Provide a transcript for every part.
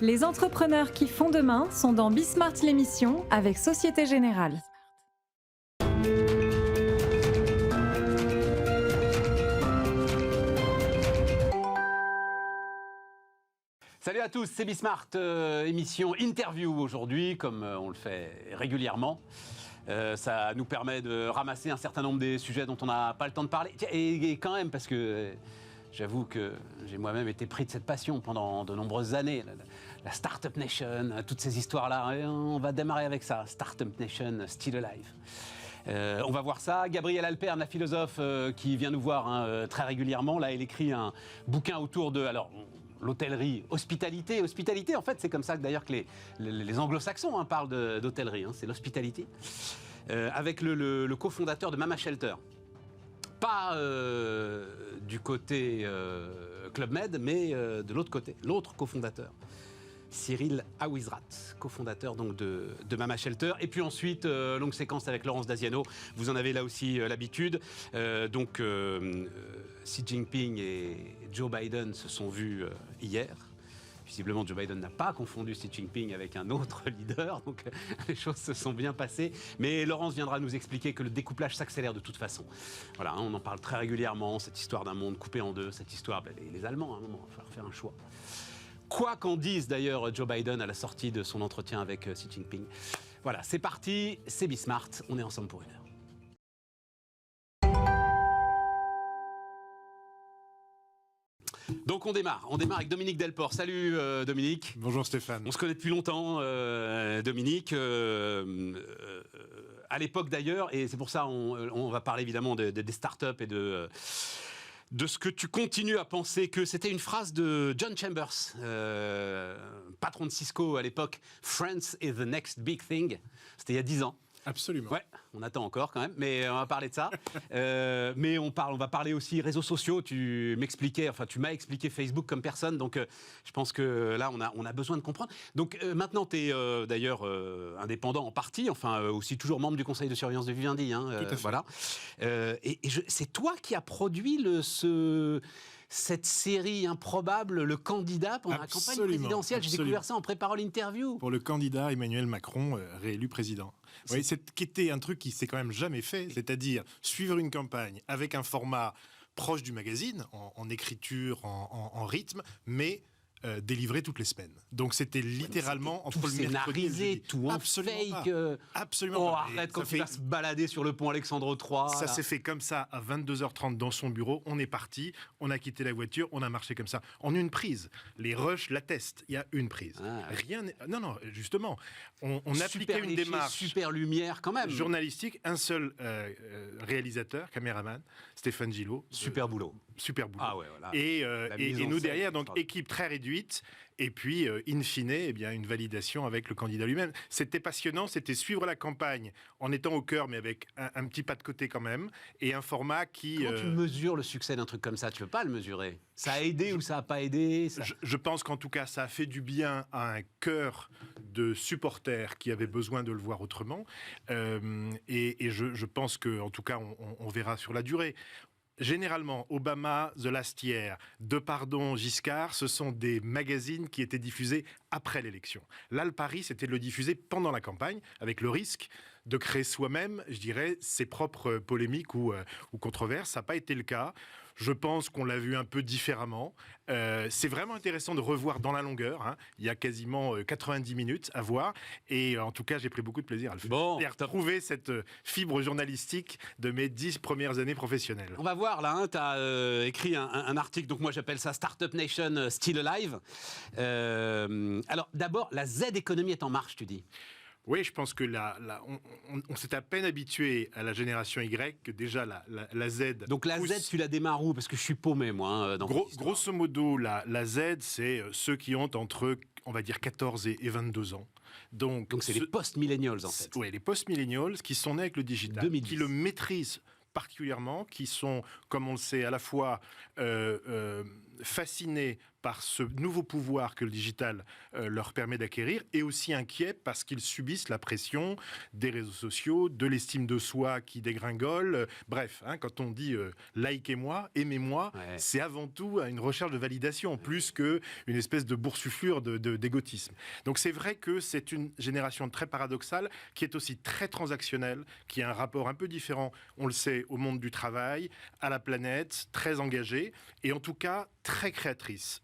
Les entrepreneurs qui font demain sont dans Bismart l'émission avec Société Générale. Salut à tous, c'est Bismart, émission interview aujourd'hui, comme on le fait régulièrement. Ça nous permet de ramasser un certain nombre des sujets dont on n'a pas le temps de parler. Et quand même, parce que j'avoue que j'ai moi-même été pris de cette passion pendant de nombreuses années. La Startup Nation, toutes ces histoires-là, et on va démarrer avec ça. Startup Nation, still alive. On va voir ça. Gabrielle Alperne, la philosophe qui vient nous voir très régulièrement, là, elle écrit un bouquin autour de... Alors, l'hôtellerie, hospitalité. Hospitalité, en fait, c'est comme ça que d'ailleurs que les anglo-saxons parlent d'hôtellerie, c'est l'hospitalité. Avec le cofondateur de Mama Shelter. Pas du côté Club Med, mais de l'autre côté, l'autre cofondateur. Cyril Hawizrat, cofondateur donc de Mama Shelter. Et puis ensuite, longue séquence avec Laurence Daziano. Vous en avez là aussi l'habitude. Xi Jinping et Joe Biden se sont vus hier. Visiblement, Joe Biden n'a pas confondu Xi Jinping avec un autre leader, donc les choses se sont bien passées. Mais Laurence viendra nous expliquer que le découplage s'accélère de toute façon. Voilà, on en parle très régulièrement, cette histoire d'un monde coupé en deux, cette histoire, les Allemands, à un moment, il va falloir faire un choix. Quoi qu'en dise d'ailleurs Joe Biden à la sortie de son entretien avec Xi Jinping. Voilà, c'est parti, c'est Bismart, on est ensemble pour une heure. Donc on démarre avec Dominique Delport. Salut Dominique. Bonjour Stéphane. On se connaît depuis longtemps, Dominique. À l'époque d'ailleurs, et c'est pour ça on va parler évidemment des startups et de ce que tu continues à penser que c'était une phrase de John Chambers, patron de Cisco à l'époque. France is the next big thing. C'était il y a 10 ans. Absolument. Ouais, on attend encore quand même, mais on va parler de ça. Mais on va parler aussi réseaux sociaux. Tu m'as expliqué Facebook comme personne, donc je pense que là, on a besoin de comprendre. Donc maintenant, tu es d'ailleurs indépendant en partie, aussi toujours membre du conseil de surveillance de Vivendi. Tout à fait. Voilà. C'est toi qui as produit cette série improbable, le candidat pendant la campagne présidentielle. J'ai découvert ça en préparant l'interview. Pour le candidat Emmanuel Macron, réélu président. Oui, qui était un truc qui s'est quand même jamais fait, c'est-à-dire suivre une campagne avec un format proche du magazine, en écriture, en rythme, mais délivré toutes les semaines. Donc c'était littéralement entre le mercredi et le jeudi. Tout en fake. Absolument. Oh, arrête quand tu vas se balader sur le pont Alexandre III. Ça s'est fait comme ça à 22h30 dans son bureau. On est parti, on a quitté la voiture, on a marché comme ça en une prise. Les rushs l'attestent. Il y a une prise. Rien. Non, justement, on appliquait une démarche. Super lumière quand même. Journalistique, un seul réalisateur, caméraman, Stéphane Gillot. Super boulot. Ah ouais, voilà. Et nous derrière, donc équipe très réduite. Et puis, in fine, une validation avec le candidat lui-même. C'était passionnant, c'était suivre la campagne en étant au cœur, mais avec un petit pas de côté quand même, et un format qui... Comment tu mesures le succès d'un truc comme ça? Tu ne peux pas le mesurer. Ça a aidé ou ça n'a pas aidé? Je pense qu'en tout cas, ça a fait du bien à un cœur de supporters qui avaient besoin de le voir autrement. Je pense qu'en tout cas, on verra sur la durée. Généralement, Obama, The Last Year, Depardon, Giscard, ce sont des magazines qui étaient diffusés après l'élection. Là, le pari, c'était de le diffuser pendant la campagne, avec le risque de créer soi-même, je dirais, ses propres polémiques ou controverses. Ça n'a pas été le cas. Je pense qu'on l'a vu un peu différemment. C'est vraiment intéressant de revoir dans la longueur. Il y a quasiment 90 minutes à voir. Et en tout cas, j'ai pris beaucoup de plaisir à le faire. Bon, et à retrouver cette fibre journalistique de mes 10 premières années professionnelles. On va voir là, tu as écrit un article, donc moi j'appelle ça Startup Nation Still Alive. Alors d'abord, la Z-économie est en marche, tu dis. Oui, je pense que on s'est à peine habitué à la génération Y, que déjà la Z... Donc la Z, tu la démarres où? Parce que je suis paumé, moi. Grosso modo, la Z, c'est ceux qui ont entre, on va dire, 14 et 22 ans. Donc c'est les post-millennials, en fait. Oui, les post-millennials qui sont nés avec le digital, 2010. Qui le maîtrisent particulièrement, qui sont, comme on le sait, à la fois fascinés par ce nouveau pouvoir que le digital leur permet d'acquérir, et aussi inquiets parce qu'ils subissent la pression des réseaux sociaux, de l'estime de soi qui dégringole. Bref, quand on dit likez-moi, aimez-moi, c'est avant tout une recherche de validation, plus qu'une espèce de boursouflure d'égotisme. Donc c'est vrai que c'est une génération très paradoxale, qui est aussi très transactionnelle, qui a un rapport un peu différent, on le sait, au monde du travail, à la planète, très engagée, et en tout cas très créatrice.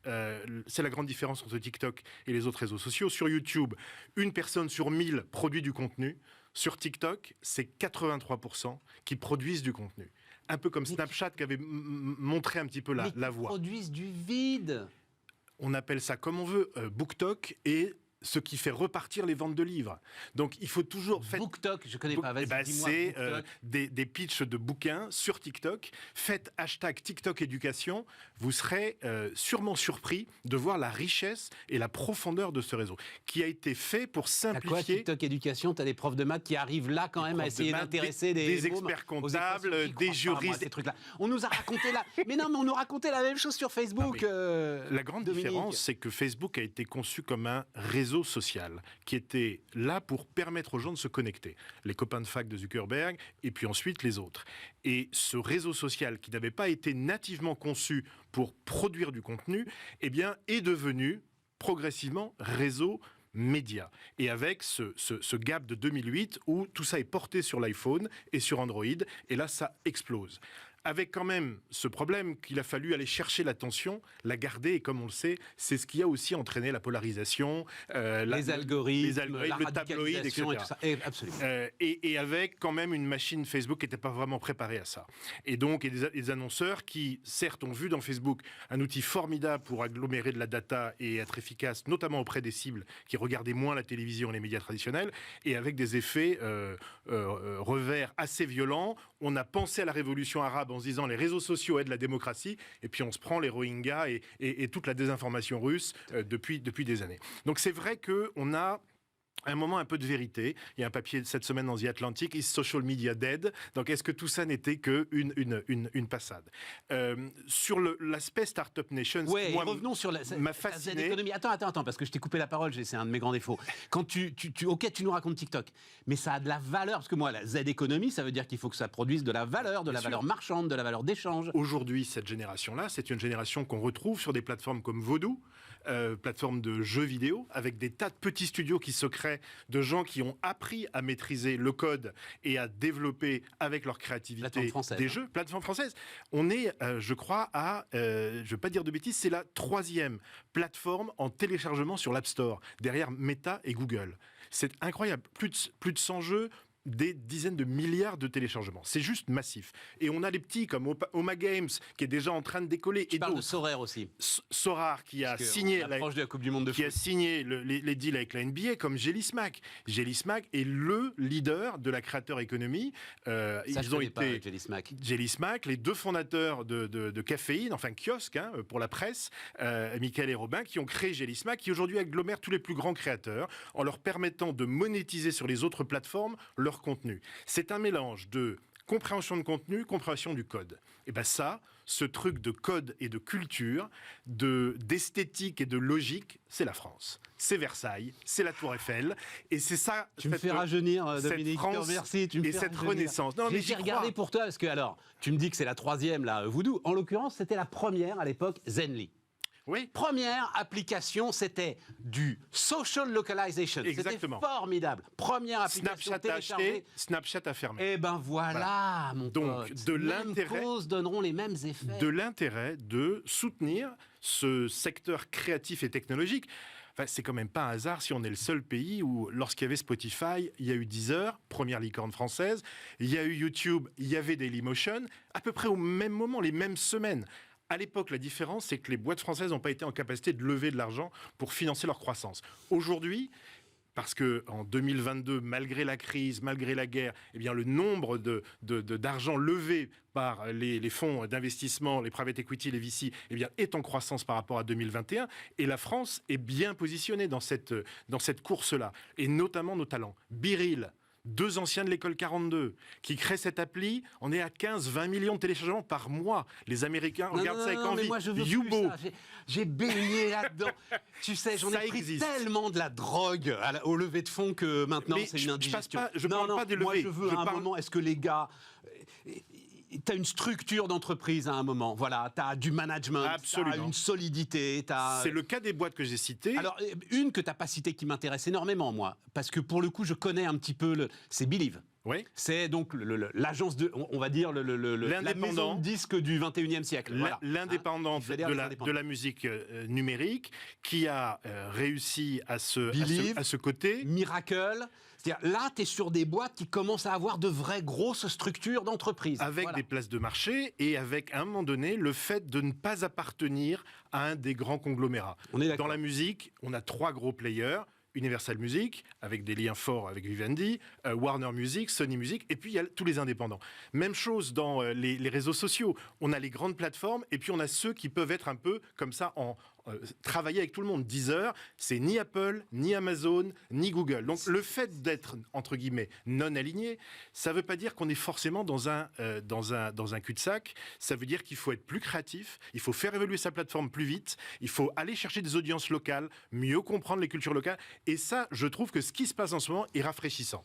C'est la grande différence entre TikTok et les autres réseaux sociaux. Sur YouTube, une personne sur 1000 produit du contenu. Sur TikTok, c'est 83% qui produisent du contenu. Un peu comme Snapchat qui avait montré un petit peu la voie. Ils produisent du vide. On appelle ça comme on veut, BookTok, et ce qui fait repartir les ventes de livres. Donc il faut toujours... BookTok, je ne connais pas, vas-y, dis-moi. C'est des pitchs de bouquins sur TikTok. Faites hashtag TikTok éducation, vous serez sûrement surpris de voir la richesse et la profondeur de ce réseau, qui a été fait pour simplifier... T'as quoi, TikTok éducation? T'as des profs de maths qui arrivent là quand même à essayer d'intéresser des experts comptables, des juristes... Ces trucs-là. On nous a raconté là... Mais non, mais on nous racontait la même chose sur Facebook. La grande différence, c'est que Facebook a été conçu comme un réseau social qui était là pour permettre aux gens de se connecter. Les copains de fac de Zuckerberg et puis ensuite les autres. Et ce réseau social qui n'avait pas été nativement conçu pour produire du contenu, eh bien, est devenu progressivement réseau média. Et avec ce gap de 2008 où tout ça est porté sur l'iPhone et sur Android, et là ça explose. Avec quand même ce problème qu'il a fallu aller chercher l'attention, la garder, et comme on le sait, c'est ce qui a aussi entraîné la polarisation, les algorithmes, le tabloïd, etc. Et tout ça. Absolument. Et avec quand même une machine Facebook qui n'était pas vraiment préparée à ça. Et donc, des annonceurs qui, certes, ont vu dans Facebook un outil formidable pour agglomérer de la data et être efficace, notamment auprès des cibles qui regardaient moins la télévision et les médias traditionnels, et avec des effets revers assez violents. On a pensé à la révolution arabe en se disant les réseaux sociaux aident la démocratie, et puis on se prend les Rohingyas et toute la désinformation russe depuis des années. Donc c'est vrai qu'on a un moment un peu de vérité. Il y a un papier cette semaine dans The Atlantic, Is Social Media Dead? Donc est-ce que tout ça n'était qu'une passade? Sur l'aspect Startup Nation, moi, revenons sur m'a fasciné. Attends, parce que je t'ai coupé la parole, c'est un de mes grands défauts. Quand tu nous racontes TikTok, mais ça a de la valeur, parce que moi, la Z-économie, ça veut dire qu'il faut que ça produise de la valeur, de la valeur marchande, de la valeur d'échange. Aujourd'hui, cette génération-là, c'est une génération qu'on retrouve sur des plateformes comme Vodoo, plateforme de jeux vidéo, avec des tas de petits studios qui se créent, de gens qui ont appris à maîtriser le code et à développer avec leur créativité des jeux. Plateforme française. On est, je crois, je ne vais pas dire de bêtises, c'est la 3e plateforme en téléchargement sur l'App Store, derrière Meta et Google. C'est incroyable. Plus de 100 jeux, des dizaines de milliards de téléchargements. C'est juste massif. Et on a les petits comme Oma Games qui est déjà en train de décoller. Tu parles de Sorare aussi. Sorare qui a signé l'approche de la Coupe du Monde de foot. Qui a signé les deals avec la NBA, comme Jelly Smack. Jelly Smack est le leader de la creator economy. Ils ont été Jelly Smack, les deux fondateurs de Caféine, enfin kiosque pour la presse, Michael et Robin, qui ont créé Jelly Smack, qui aujourd'hui agglomère tous les plus grands créateurs en leur permettant de monétiser sur les autres plateformes leur contenu. C'est un mélange de compréhension de contenu, compréhension du code. Et bien ça, ce truc de code et de culture, d'esthétique et de logique, c'est la France. C'est Versailles, c'est la Tour Eiffel, et c'est ça... Tu me fais rajeunir, Dominique, merci. Tu me et fais cette rajeunir. renaissance. Non, mais j'ai regardé pour toi, parce que alors, tu me dis que c'est la 3e, là, Voodoo. En l'occurrence, c'était la première à l'époque, Zenly. Oui. Première application, c'était du social localization. Exactement. C'était formidable. Première application téléchargée. Snapchat a fermé. Eh ben voilà, mon Donc, pote. de l'intérêt, mêmes causes donneront les mêmes effets. De l'intérêt de soutenir ce secteur créatif et technologique. Enfin, c'est quand même pas un hasard si on est le seul pays où, lorsqu'il y avait Spotify, il y a eu Deezer, première licorne française, il y a eu YouTube, il y avait Dailymotion, à peu près au même moment, les mêmes semaines. À l'époque, la différence, c'est que les boîtes françaises n'ont pas été en capacité de lever de l'argent pour financer leur croissance. Aujourd'hui, parce qu'en 2022, malgré la crise, malgré la guerre, eh bien, le nombre d'argent levé par les fonds d'investissement, les private equity, les VC, eh bien, est en croissance par rapport à 2021. Et la France est bien positionnée dans cette course-là. Et notamment nos talents. Biril, 2 anciens de l'école 42 qui créent cette appli. On est à 15-20 millions de téléchargements par mois. Les Américains regardent ça avec envie. Mais moi, je veux plus ça. J'ai baigné là-dedans. Tu sais, j'en ai pris tellement de la drogue au lever de fonds que maintenant, c'est une indigestion. Je parle pas des levées. Moi, je veux à un moment, est-ce que les gars... Tu as une structure d'entreprise à un moment, voilà, tu as du management, tu as une solidité. C'est le cas des boîtes que j'ai citées. Alors, une que tu n'as pas citée qui m'intéresse énormément, moi, parce que pour le coup, je connais un petit peu, c'est Believe. Oui. C'est donc l'agence de, on va dire, la maison de disque du 21e siècle. Voilà. L'indépendante de la musique numérique qui a réussi à ce côté. Miracle. C'est-à-dire, là, tu es sur des boîtes qui commencent à avoir de vraies grosses structures d'entreprise. Avec des places de marché et avec, à un moment donné, le fait de ne pas appartenir à un des grands conglomérats. Dans la musique, on a 3 gros players. Universal Music, avec des liens forts avec Vivendi, Warner Music, Sony Music, et puis il y a tous les indépendants. Même chose dans les réseaux sociaux. On a les grandes plateformes, et puis on a ceux qui peuvent être un peu comme ça travailler avec tout le monde. Deezer, c'est ni Apple, ni Amazon, ni Google. Donc le fait d'être, entre guillemets, non aligné, ça ne veut pas dire qu'on est forcément dans un cul-de-sac. Ça veut dire qu'il faut être plus créatif, il faut faire évoluer sa plateforme plus vite, il faut aller chercher des audiences locales, mieux comprendre les cultures locales. Et ça, je trouve que ce qui se passe en ce moment est rafraîchissant.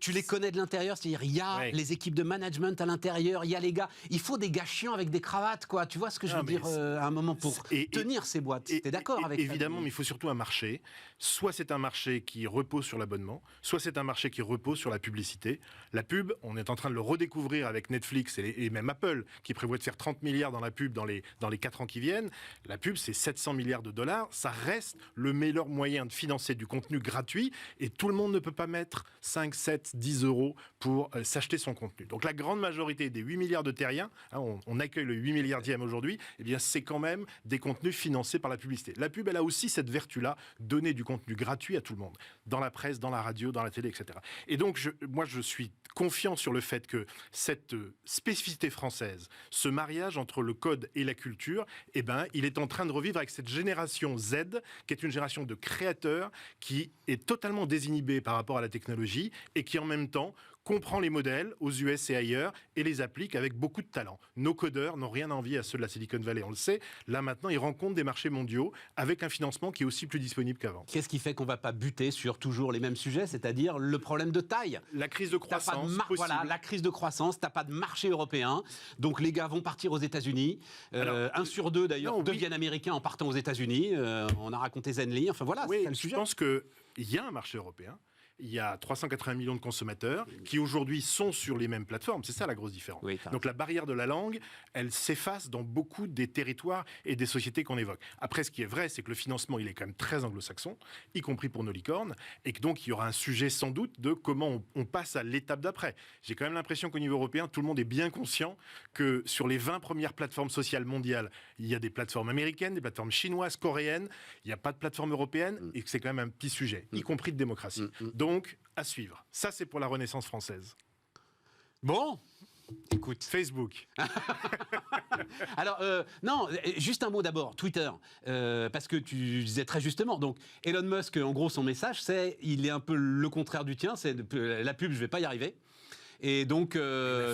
Tu les connais de l'intérieur, c'est-à-dire il y a les équipes de management à l'intérieur, il y a les gars, il faut des gars chiants avec des cravates, quoi. Tu vois ce que je veux dire à un moment pour tenir ces boîtes. T'es d'accord avec ça? Évidemment, mais il faut surtout un marché. Soit c'est un marché qui repose sur l'abonnement, soit c'est un marché qui repose sur la publicité. La pub, on est en train de le redécouvrir avec Netflix et même Apple, qui prévoit de faire 30 milliards dans la pub dans les 4 ans qui viennent. La pub, c'est 700 milliards de dollars. Ça reste le meilleur moyen de financer du contenu gratuit et tout le monde ne peut pas mettre 5, 7, 10 euros pour s'acheter son contenu. Donc la grande majorité des 8 milliards de terriens, on accueille le 8 milliardième aujourd'hui, eh bien c'est quand même des contenus financés par la publicité. La pub, elle a aussi cette vertu-là, donner du contenu gratuit à tout le monde, dans la presse, dans la radio, dans la télé, etc. Et donc moi je suis confiant sur le fait que cette spécificité française, ce mariage entre le code et la culture, eh ben, il est en train de revivre avec cette génération Z, qui est une génération de créateurs, qui est totalement désinhibée par rapport à la technologie et qui en même temps comprend les modèles aux US et ailleurs et les applique avec beaucoup de talent. Nos codeurs n'ont rien à envier à ceux de la Silicon Valley, on le sait. Là maintenant, ils rencontrent des marchés mondiaux avec un financement qui est aussi plus disponible qu'avant. Qu'est-ce qui fait qu'on ne va pas buter sur toujours les mêmes sujets, c'est-à-dire le problème de taille? La crise de croissance. Voilà, la crise de croissance, tu n'as pas de marché européen, donc les gars vont partir aux États-Unis. 1 sur 2 d'ailleurs deviennent américains en partant aux États-Unis. On a raconté Zenly, enfin voilà, c'est le sujet. Je pense qu'il y a un marché européen. Il y a 380 millions de consommateurs qui aujourd'hui sont sur les mêmes plateformes. C'est ça la grosse différence. Donc la barrière de la langue, elle s'efface dans beaucoup des territoires et des sociétés qu'on évoque. Après, ce qui est vrai, c'est que le financement, il est quand même très anglo-saxon, y compris pour nos licornes, et que donc il y aura un sujet sans doute de comment on passe à l'étape d'après. J'ai quand même l'impression qu'au niveau européen, tout le monde est bien conscient que sur les 20 premières plateformes sociales mondiales, il y a des plateformes américaines, des plateformes chinoises, coréennes, il n'y a pas de plateforme européenne, et que c'est quand même un petit sujet, y compris de démocratie. Donc, à suivre. Ça, c'est pour la Renaissance française. Bon, écoute. Facebook. Alors, non, juste un mot d'abord. Twitter. Parce que tu disais très justement. Donc, Elon Musk, en gros, son message, il est un peu le contraire du tien. C'est la pub, je ne vais pas y arriver. Et donc,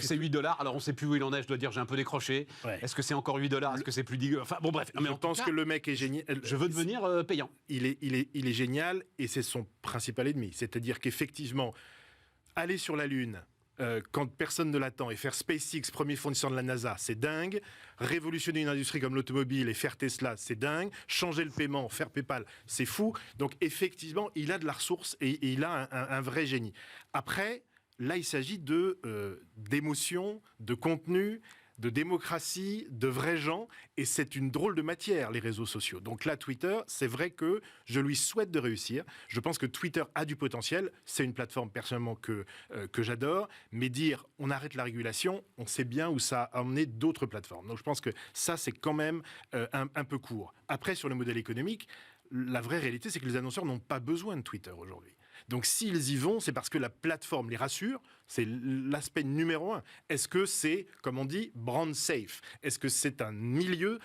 c'est 8 $. Alors, on ne sait plus où il en est. Je dois dire, j'ai un peu décroché. Ouais. Est-ce que c'est encore 8 $? Est-ce que c'est plus dégueu? Enfin, bon, bref. Mais je pense que le mec est génial. Je veux devenir payant. Il est génial et c'est son principal ennemi. C'est-à-dire qu'effectivement, aller sur la Lune quand personne ne l'attend et faire SpaceX, premier fournisseur de la NASA, c'est dingue. Révolutionner une industrie comme l'automobile et faire Tesla, c'est dingue. Changer le paiement, faire PayPal, c'est fou. Donc, effectivement, il a de la ressource et il a un vrai génie. Après, là, il s'agit d'émotions, de contenu, de démocratie, de vrais gens, et c'est une drôle de matière, les réseaux sociaux. Donc là, Twitter, c'est vrai que je lui souhaite de réussir. Je pense que Twitter a du potentiel. C'est une plateforme, personnellement, que j'adore. Mais dire, on arrête la régulation, on sait bien où ça a emmené d'autres plateformes. Donc je pense que ça, c'est quand même un peu court. Après, sur le modèle économique, la vraie réalité, c'est que les annonceurs n'ont pas besoin de Twitter aujourd'hui. Donc s'ils y vont, c'est parce que la plateforme les rassure, c'est l'aspect numéro 1. Est-ce que c'est, comme on dit, brand safe? Est-ce que c'est un milieu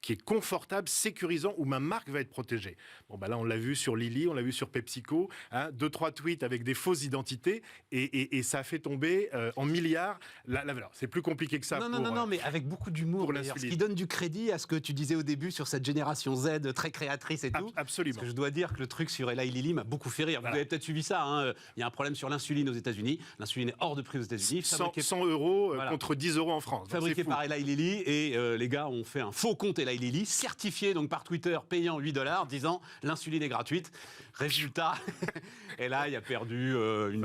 qui est confortable, sécurisant, où ma marque va être protégée. Bon, là, on l'a vu sur Lily, on l'a vu sur PepsiCo, 2-3 tweets avec des fausses identités, et ça a fait tomber en milliards la valeur. C'est plus compliqué que ça. Non, mais avec beaucoup d'humour, d'ailleurs, ce qui donne du crédit à ce que tu disais au début sur cette génération Z très créatrice et tout. Absolument. Parce que je dois dire que le truc sur Eli Lilly m'a beaucoup fait rire. Vous avez peut-être suivi ça. Il y a un problème sur l'insuline aux États-Unis. L'insuline est hors de prix aux États-Unis. 100 € contre 10 € en France. Fabriqué par Eli Lilly, et les gars ont fait un faux compte Eli Lilly, certifié donc par Twitter, payant $8, disant l'insuline est gratuite. Résultat, et là, il a perdu une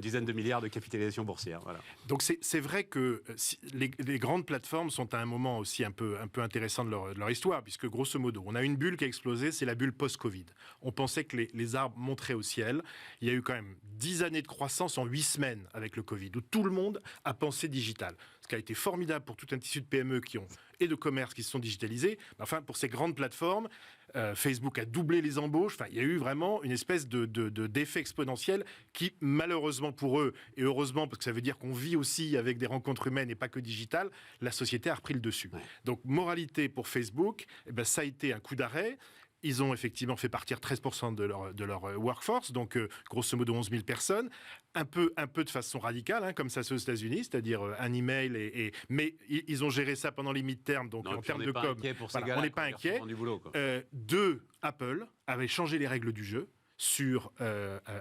dizaine de milliards de capitalisation boursière. Voilà. Donc c'est vrai que les grandes plateformes sont à un moment aussi un peu intéressant de leur histoire, puisque grosso modo, on a une bulle qui a explosé, c'est la bulle post-Covid. On pensait que les arbres monteraient au ciel. Il y a eu quand même 10 années de croissance en 8 semaines avec le Covid, où tout le monde a pensé digital. Ce qui a été formidable pour tout un tissu de PME et de commerce qui se sont digitalisés. Enfin, pour ces grandes plateformes, Facebook a doublé les embauches. Enfin, il y a eu vraiment une espèce d'effet exponentiel qui, malheureusement pour eux, et heureusement parce que ça veut dire qu'on vit aussi avec des rencontres humaines et pas que digitales, la société a repris le dessus. Ouais. Donc, moralité pour Facebook, ça a été un coup d'arrêt. Ils ont effectivement fait partir 13% de leur workforce, donc grosso modo 11 000 personnes, un peu de façon radicale, comme ça c'est aux États-Unis, c'est-à-dire un email, mais ils ont géré ça pendant les mid-terms, donc en termes de com, on n'est pas inquiet. Apple avait changé les règles du jeu sur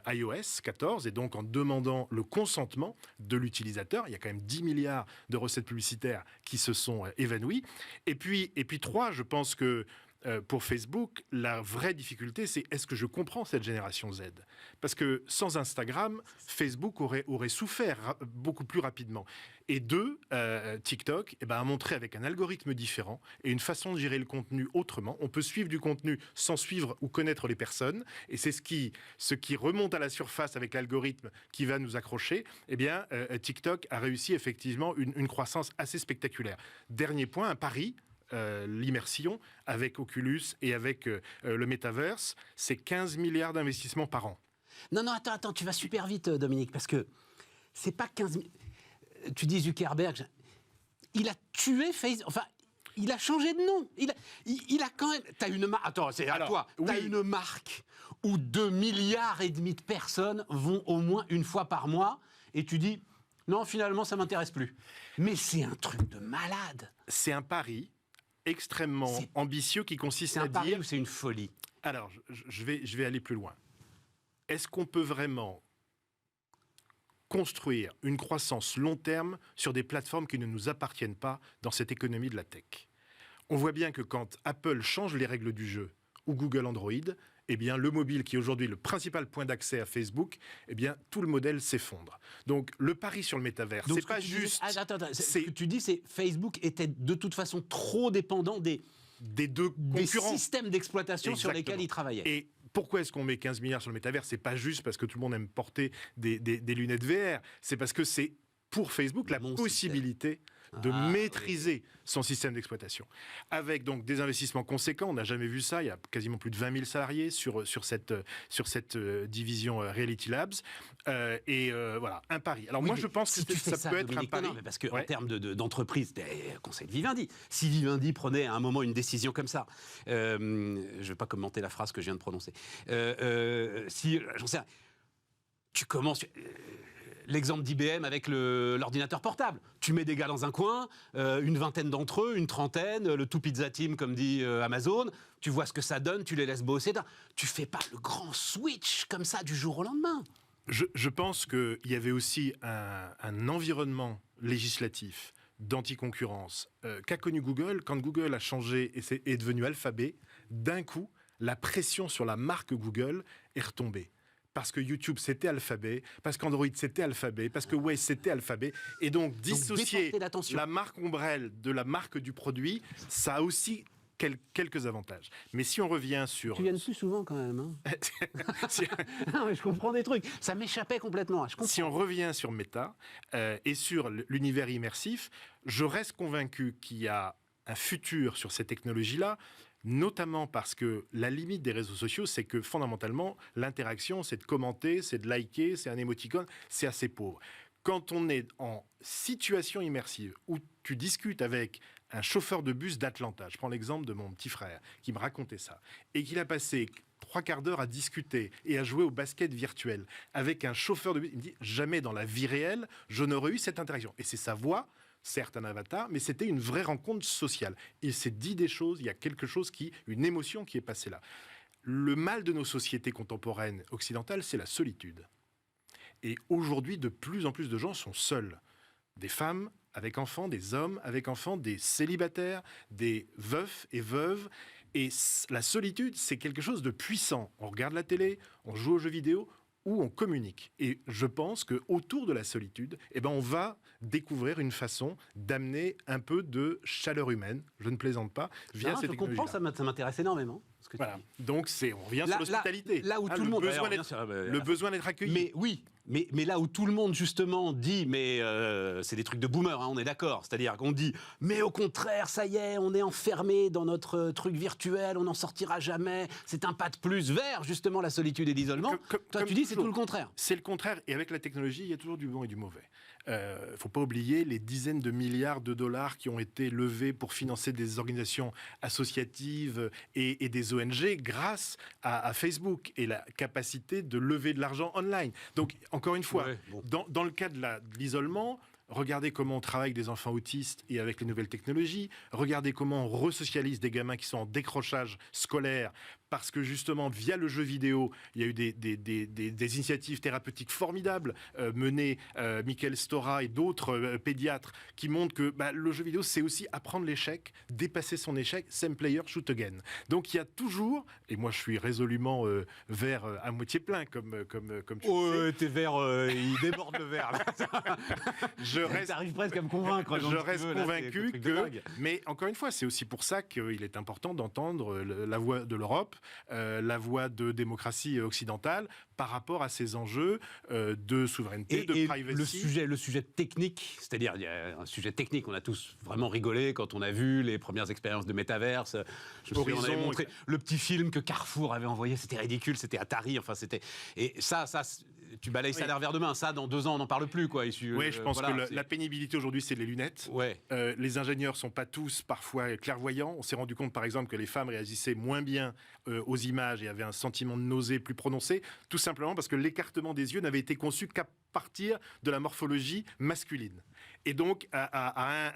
iOS 14, et donc en demandant le consentement de l'utilisateur. Il y a quand même 10 milliards de recettes publicitaires qui se sont évanouies. Et puis 3, je pense que pour Facebook, la vraie difficulté, c'est est-ce que je comprends cette génération Z ? Parce que sans Instagram, Facebook aurait souffert beaucoup plus rapidement. Et 2, TikTok a montré avec un algorithme différent et une façon de gérer le contenu autrement. On peut suivre du contenu sans suivre ou connaître les personnes. Et c'est ce qui remonte à la surface avec l'algorithme qui va nous accrocher. TikTok a réussi effectivement une croissance assez spectaculaire. Dernier point, un pari. L'immersion avec Oculus et avec le Metaverse, c'est 15 milliards d'investissements par an. Non, attends, tu vas super vite, Dominique, parce que c'est pas 15 milliards. Tu dis Zuckerberg, il a tué Facebook. Enfin, il a changé de nom. Il a quand même. T'as une marque. Attends, c'est à toi. T'as une marque où 2,5 milliards de personnes vont au moins une fois par mois, et tu dis non, finalement, ça m'intéresse plus. Mais c'est un truc de malade. C'est un pari extrêmement ambitieux qui consiste à dire... C'est un pari ou c'est une folie ? Alors, je vais aller plus loin. Est-ce qu'on peut vraiment construire une croissance long terme sur des plateformes qui ne nous appartiennent pas dans cette économie de la tech ? On voit bien que quand Apple change les règles du jeu, ou Google Android, le mobile, qui est aujourd'hui le principal point d'accès à Facebook, tout le modèle s'effondre. Donc, le pari sur le métavers, c'est pas juste... Ce que tu dis, c'est Facebook était de toute façon trop dépendant des deux concurrents. Des systèmes d'exploitation sur lesquels il travaillait. Et pourquoi est-ce qu'on met 15 milliards sur le métavers ? C'est pas juste parce que tout le monde aime porter des lunettes VR. C'est parce que c'est, pour Facebook, la possibilité de maîtriser son système d'exploitation. Avec donc des investissements conséquents, on n'a jamais vu ça, il y a quasiment plus de 20 000 salariés sur cette division Reality Labs. Voilà, un pari. Alors moi je pense que ça peut être un pari. Non, mais parce qu'en termes d'entreprise, conseil de Vivendi, si Vivendi prenait à un moment une décision comme ça, je ne vais pas commenter la phrase que je viens de prononcer, si, j'en sais rien, tu commences... L'exemple d'IBM avec l'ordinateur portable. Tu mets des gars dans un coin, une vingtaine d'entre eux, une trentaine, le tout pizza team comme dit Amazon, tu vois ce que ça donne, tu les laisses bosser. Tu fais pas le grand switch comme ça du jour au lendemain. Je pense qu'il y avait aussi un environnement législatif d'anticoncurrence qu'a connu Google. Quand Google a changé et est devenu Alphabet, d'un coup, la pression sur la marque Google est retombée. Parce que YouTube, c'était Alphabet, parce qu'Android, c'était Alphabet, parce que Waze, c'était Alphabet. Et donc, dissocier la marque ombrelle de la marque du produit, ça a aussi quelques avantages. Mais si on revient sur... Tu viennes plus souvent quand même. Hein. Non, mais je comprends des trucs. Ça m'échappait complètement. Si on revient sur Meta et sur l'univers immersif, je reste convaincu qu'il y a un futur sur ces technologies-là, notamment parce que la limite des réseaux sociaux, c'est que fondamentalement, l'interaction, c'est de commenter, c'est de liker, c'est un émoticône, c'est assez pauvre. Quand on est en situation immersive, où tu discutes avec un chauffeur de bus d'Atlanta, je prends l'exemple de mon petit frère, qui me racontait ça, et qu'il a passé 3/4 d'heure à discuter et à jouer au basket virtuel avec un chauffeur de bus, il me dit, jamais dans la vie réelle, je n'aurais eu cette interaction. Et c'est sa voix, certes un avatar, mais c'était une vraie rencontre sociale. Il s'est dit des choses, il y a quelque chose une émotion qui est passée là. Le mal de nos sociétés contemporaines occidentales, c'est la solitude. Et aujourd'hui, de plus en plus de gens sont seuls. Des femmes avec enfants, des hommes avec enfants, des célibataires, des veufs et veuves. Et la solitude, c'est quelque chose de puissant. On regarde la télé, on joue aux jeux vidéo, ou on communique. Et je pense qu'autour de la solitude, on va découvrir une façon d'amener un peu de chaleur humaine, je ne plaisante pas, via ces technologies. Je comprends, ça m'intéresse énormément. Voilà. Donc on revient sur l'hospitalité. Là où tout le monde... Le besoin d'être accueilli. Mais oui, mais là où tout le monde justement dit, mais c'est des trucs de boomer, on est d'accord. C'est-à-dire qu'on dit, mais au contraire, ça y est, on est enfermé dans notre truc virtuel, on n'en sortira jamais. C'est un pas de plus vers justement la solitude et l'isolement. Toi, tu dis, c'est tout le contraire. C'est le contraire. Et avec la technologie, il y a toujours du bon et du mauvais. Il ne faut pas oublier les dizaines de milliards de dollars qui ont été levés pour financer des organisations associatives et des ONG grâce à Facebook et la capacité de lever de l'argent online. Donc, encore une fois, dans le cas de l'isolement, regardez comment on travaille avec des enfants autistes et avec les nouvelles technologies. Regardez comment on resocialise des gamins qui sont en décrochage scolaire. Parce que justement, via le jeu vidéo, il y a eu des initiatives thérapeutiques formidables menées Michael Stora et d'autres pédiatres qui montrent que le jeu vidéo, c'est aussi apprendre l'échec, dépasser son échec, same player, shoot again. Donc il y a toujours, et moi je suis résolument vert à moitié plein, comme tu le sais. T'es vert, il déborde le verre. T'arrives presque à me convaincre. Je reste convaincu mais encore une fois, c'est aussi pour ça qu'il est important d'entendre la voix de l'Europe, la voie de démocratie occidentale par rapport à ces enjeux de souveraineté, de privacy. Le sujet technique, c'est-à-dire il y a un sujet technique, on a tous vraiment rigolé quand on a vu les premières expériences de métaverse. On avait montré le petit film que Carrefour avait envoyé, c'était ridicule, c'était Atari, enfin c'était... Et ça tu balayes ça d'un revers de main, ça dans 2 ans on n'en parle plus quoi. Je pense que la pénibilité aujourd'hui c'est les lunettes. Les ingénieurs sont pas tous parfois clairvoyants. On s'est rendu compte par exemple que les femmes réagissaient moins bien aux images et avaient un sentiment de nausée plus prononcé, tout simplement parce que l'écartement des yeux n'avait été conçu qu'à partir de la morphologie masculine. Et donc, à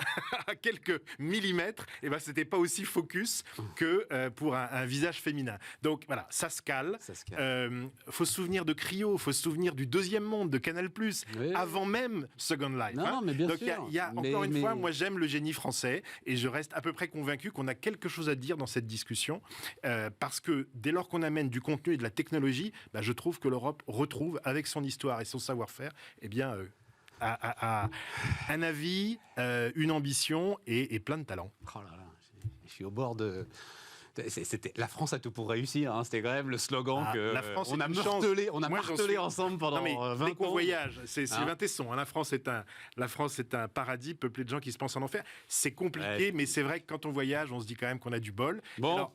quelques millimètres, c'était pas aussi focus que pour un visage féminin. Donc voilà, ça se cale. Faut se souvenir de Cryo, faut se souvenir du Deuxième Monde, de Canal+, avant même Second Life. Non, mais bien donc sûr. Il y a encore une fois, moi j'aime le génie français et je reste à peu près convaincu qu'on a quelque chose à dire dans cette discussion parce que dès lors qu'on amène du contenu et de la technologie, je trouve que l'Europe retrouve, avec son histoire et son savoir-faire, un avis, une ambition et plein de talent. Oh là là, je suis au bord de... La France a tout pour réussir, c'était quand même le slogan qu'on a martelé ensemble pendant 20 ans. Dès qu'on voyage, c'est Sylvain Tesson, la France est un paradis peuplé de gens qui se pensent en enfer. C'est compliqué, mais c'est vrai que quand on voyage, on se dit quand même qu'on a du bol. Bon. Alors,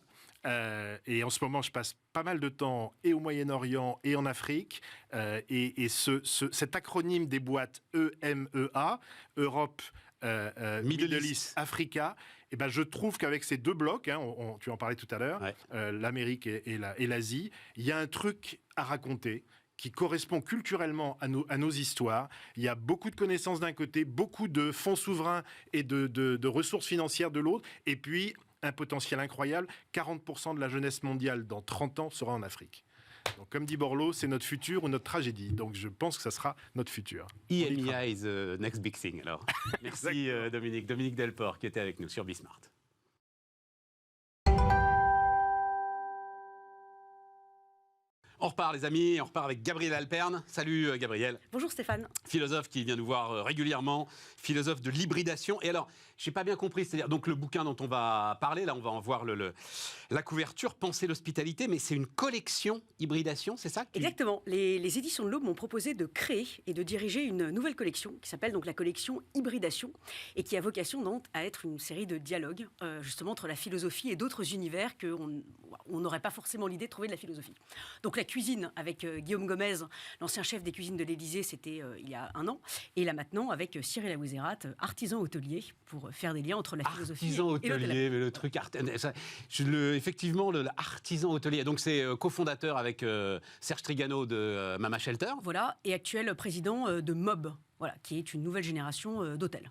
et en ce moment, je passe pas mal de temps et au Moyen-Orient et en Afrique. Et cet acronyme des boîtes EMEA, Europe, Middle East, Africa, je trouve qu'avec ces 2 blocs, tu en parlais tout à l'heure, l'Amérique et l'Asie, il y a un truc à raconter qui correspond culturellement à nos histoires. Il y a beaucoup de connaissances d'un côté, beaucoup de fonds souverains et de ressources financières de l'autre, et puis un potentiel incroyable. 40% de la jeunesse mondiale dans 30 ans sera en Afrique. Donc, comme dit Borloo, c'est notre futur ou notre tragédie. Donc, je pense que ça sera notre futur. EMEA is the next big thing, alors. Merci Dominique. Dominique Delport qui était avec nous sur Bismart. On repart les amis, on repart avec Gabriel Alperne. Salut Gabriel. Bonjour Stéphane. Philosophe qui vient nous voir régulièrement, philosophe de l'hybridation. Et alors, j'ai pas bien compris, c'est-à-dire donc le bouquin dont on va parler, là on va en voir la couverture, Penser l'hospitalité, mais c'est une collection hybridation, c'est ça Exactement. Les éditions de l'Aube m'ont proposé de créer et de diriger une nouvelle collection qui s'appelle donc la collection Hybridation et qui a vocation donc à être une série de dialogues justement entre la philosophie et d'autres univers qu'on n'aurait pas forcément l'idée de trouver de la philosophie. Donc la cuisine avec Guillaume Gomez, l'ancien chef des cuisines de l'Élysée, c'était il y a un an. Et là maintenant avec Cyril Aouizerat, artisan hôtelier, pour faire des liens entre la philosophie artisan et hôtelier, l'hôtellerie. mais le truc effectivement l'artisan hôtelier. Donc c'est cofondateur avec Serge Trigano de Mama Shelter. Voilà, et actuel président de MOB, voilà, qui est une nouvelle génération d'hôtels.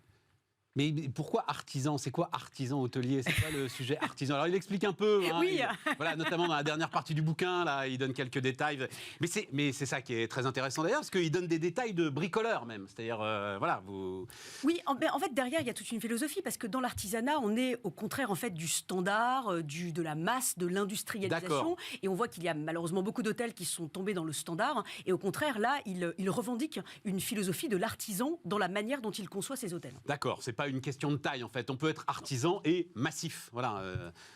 Mais pourquoi artisan? C'est quoi artisan hôtelier? C'est quoi le sujet artisan? Alors il explique un peu, hein, Oui. voilà, notamment dans la dernière partie du bouquin, là, il donne quelques détails. Mais c'est ça qui est très intéressant d'ailleurs, parce qu'il donne des détails de bricoleur même. C'est-à-dire, voilà, vous... Oui, en fait, derrière, il y a toute une philosophie, parce que dans l'artisanat, on est au contraire en fait du standard, de la masse, de l'industrialisation. D'accord. Et on voit qu'il y a malheureusement beaucoup d'hôtels qui sont tombés dans le standard. Et au contraire, là, il revendique une philosophie de l'artisan dans la manière dont il conçoit ses hôtels. D'accord, c'est pas une question de taille en fait. On peut être artisan et massif. Voilà,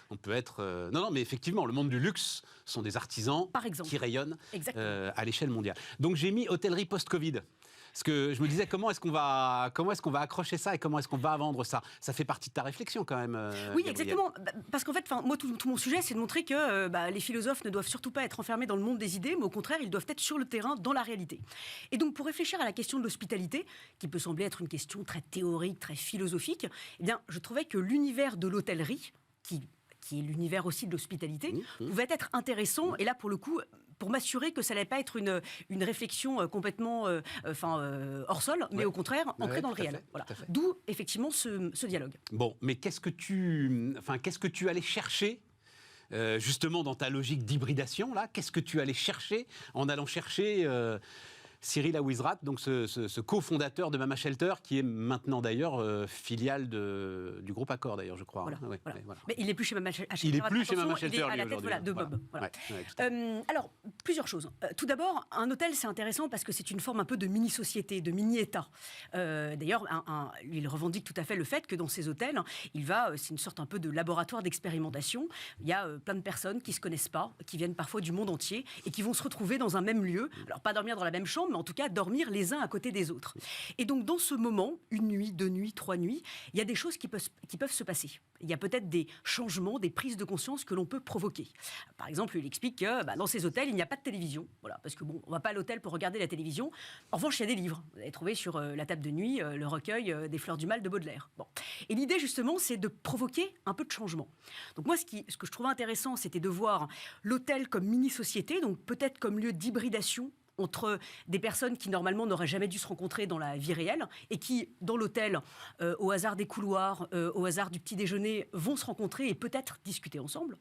on peut être. Non, mais effectivement, le monde du luxe sont des artisans Par exemple. qui rayonnent Exactement. à l'échelle mondiale. Donc j'ai mis hôtellerie post-Covid. Parce que je me disais comment est-ce qu'on va accrocher ça et comment est-ce qu'on va vendre ça. Ça fait partie de ta réflexion quand même. Oui, Gabrielle. exactement. Parce qu'en fait, moi, tout mon sujet, c'est de montrer que les philosophes ne doivent surtout pas être enfermés dans le monde des idées, mais au contraire, ils doivent être sur le terrain, dans la réalité. Et donc, pour réfléchir à la question de l'hospitalité, qui peut sembler être une question très théorique, très philosophique, eh bien, je trouvais que l'univers de l'hôtellerie, qui est l'univers aussi de l'hospitalité, pouvait être intéressant. Et là, pour le coup, pour m'assurer que ça n'allait pas être une réflexion complètement hors sol, mais au contraire ancrée dans le réel. Voilà. D'où effectivement ce dialogue. Bon, mais qu'est-ce que tu allais chercher justement dans ta logique d'hybridation là? Qu'est-ce que tu allais chercher en allant chercher Cyril Aouizerat, donc ce cofondateur de Mama Shelter, qui est maintenant d'ailleurs filiale du groupe Accor, d'ailleurs, je crois. Voilà, Ouais, voilà. ouais, voilà. Mais il n'est plus chez Mama Shelter. Il n'est plus chez Mama Attention, Shelter, il est à lui, la tête aujourd'hui. de Bob. Voilà. Ouais, tout à fait. Alors, plusieurs choses. Tout d'abord, un hôtel, c'est intéressant parce que c'est une forme un peu de mini-société, de mini-État. D'ailleurs, il revendique tout à fait le fait que dans ces hôtels, c'est une sorte un peu de laboratoire d'expérimentation. Il y a plein de personnes qui ne se connaissent pas, qui viennent parfois du monde entier et qui vont se retrouver dans un même lieu. Alors, pas dormir dans la même chambre, mais en tout cas, dormir les uns à côté des autres. Et donc, dans ce moment, 1 nuit, 2 nuits, 3 nuits, il y a des choses qui peuvent se passer. Il y a peut-être des changements, des prises de conscience que l'on peut provoquer. Par exemple, il explique que dans ces hôtels, il n'y a pas de télévision. Voilà, parce que on ne va pas à l'hôtel pour regarder la télévision. En revanche, il y a des livres. Vous avez trouvé sur la table de nuit le recueil des Fleurs du Mal de Baudelaire. Bon. Et l'idée, justement, c'est de provoquer un peu de changement. Donc moi, ce que je trouvais intéressant, c'était de voir l'hôtel comme mini-société, donc peut-être comme lieu d'hybridation entre des personnes qui normalement n'auraient jamais dû se rencontrer dans la vie réelle et qui, dans l'hôtel, au hasard des couloirs, au hasard du petit déjeuner, vont se rencontrer et peut-être discuter ensemble.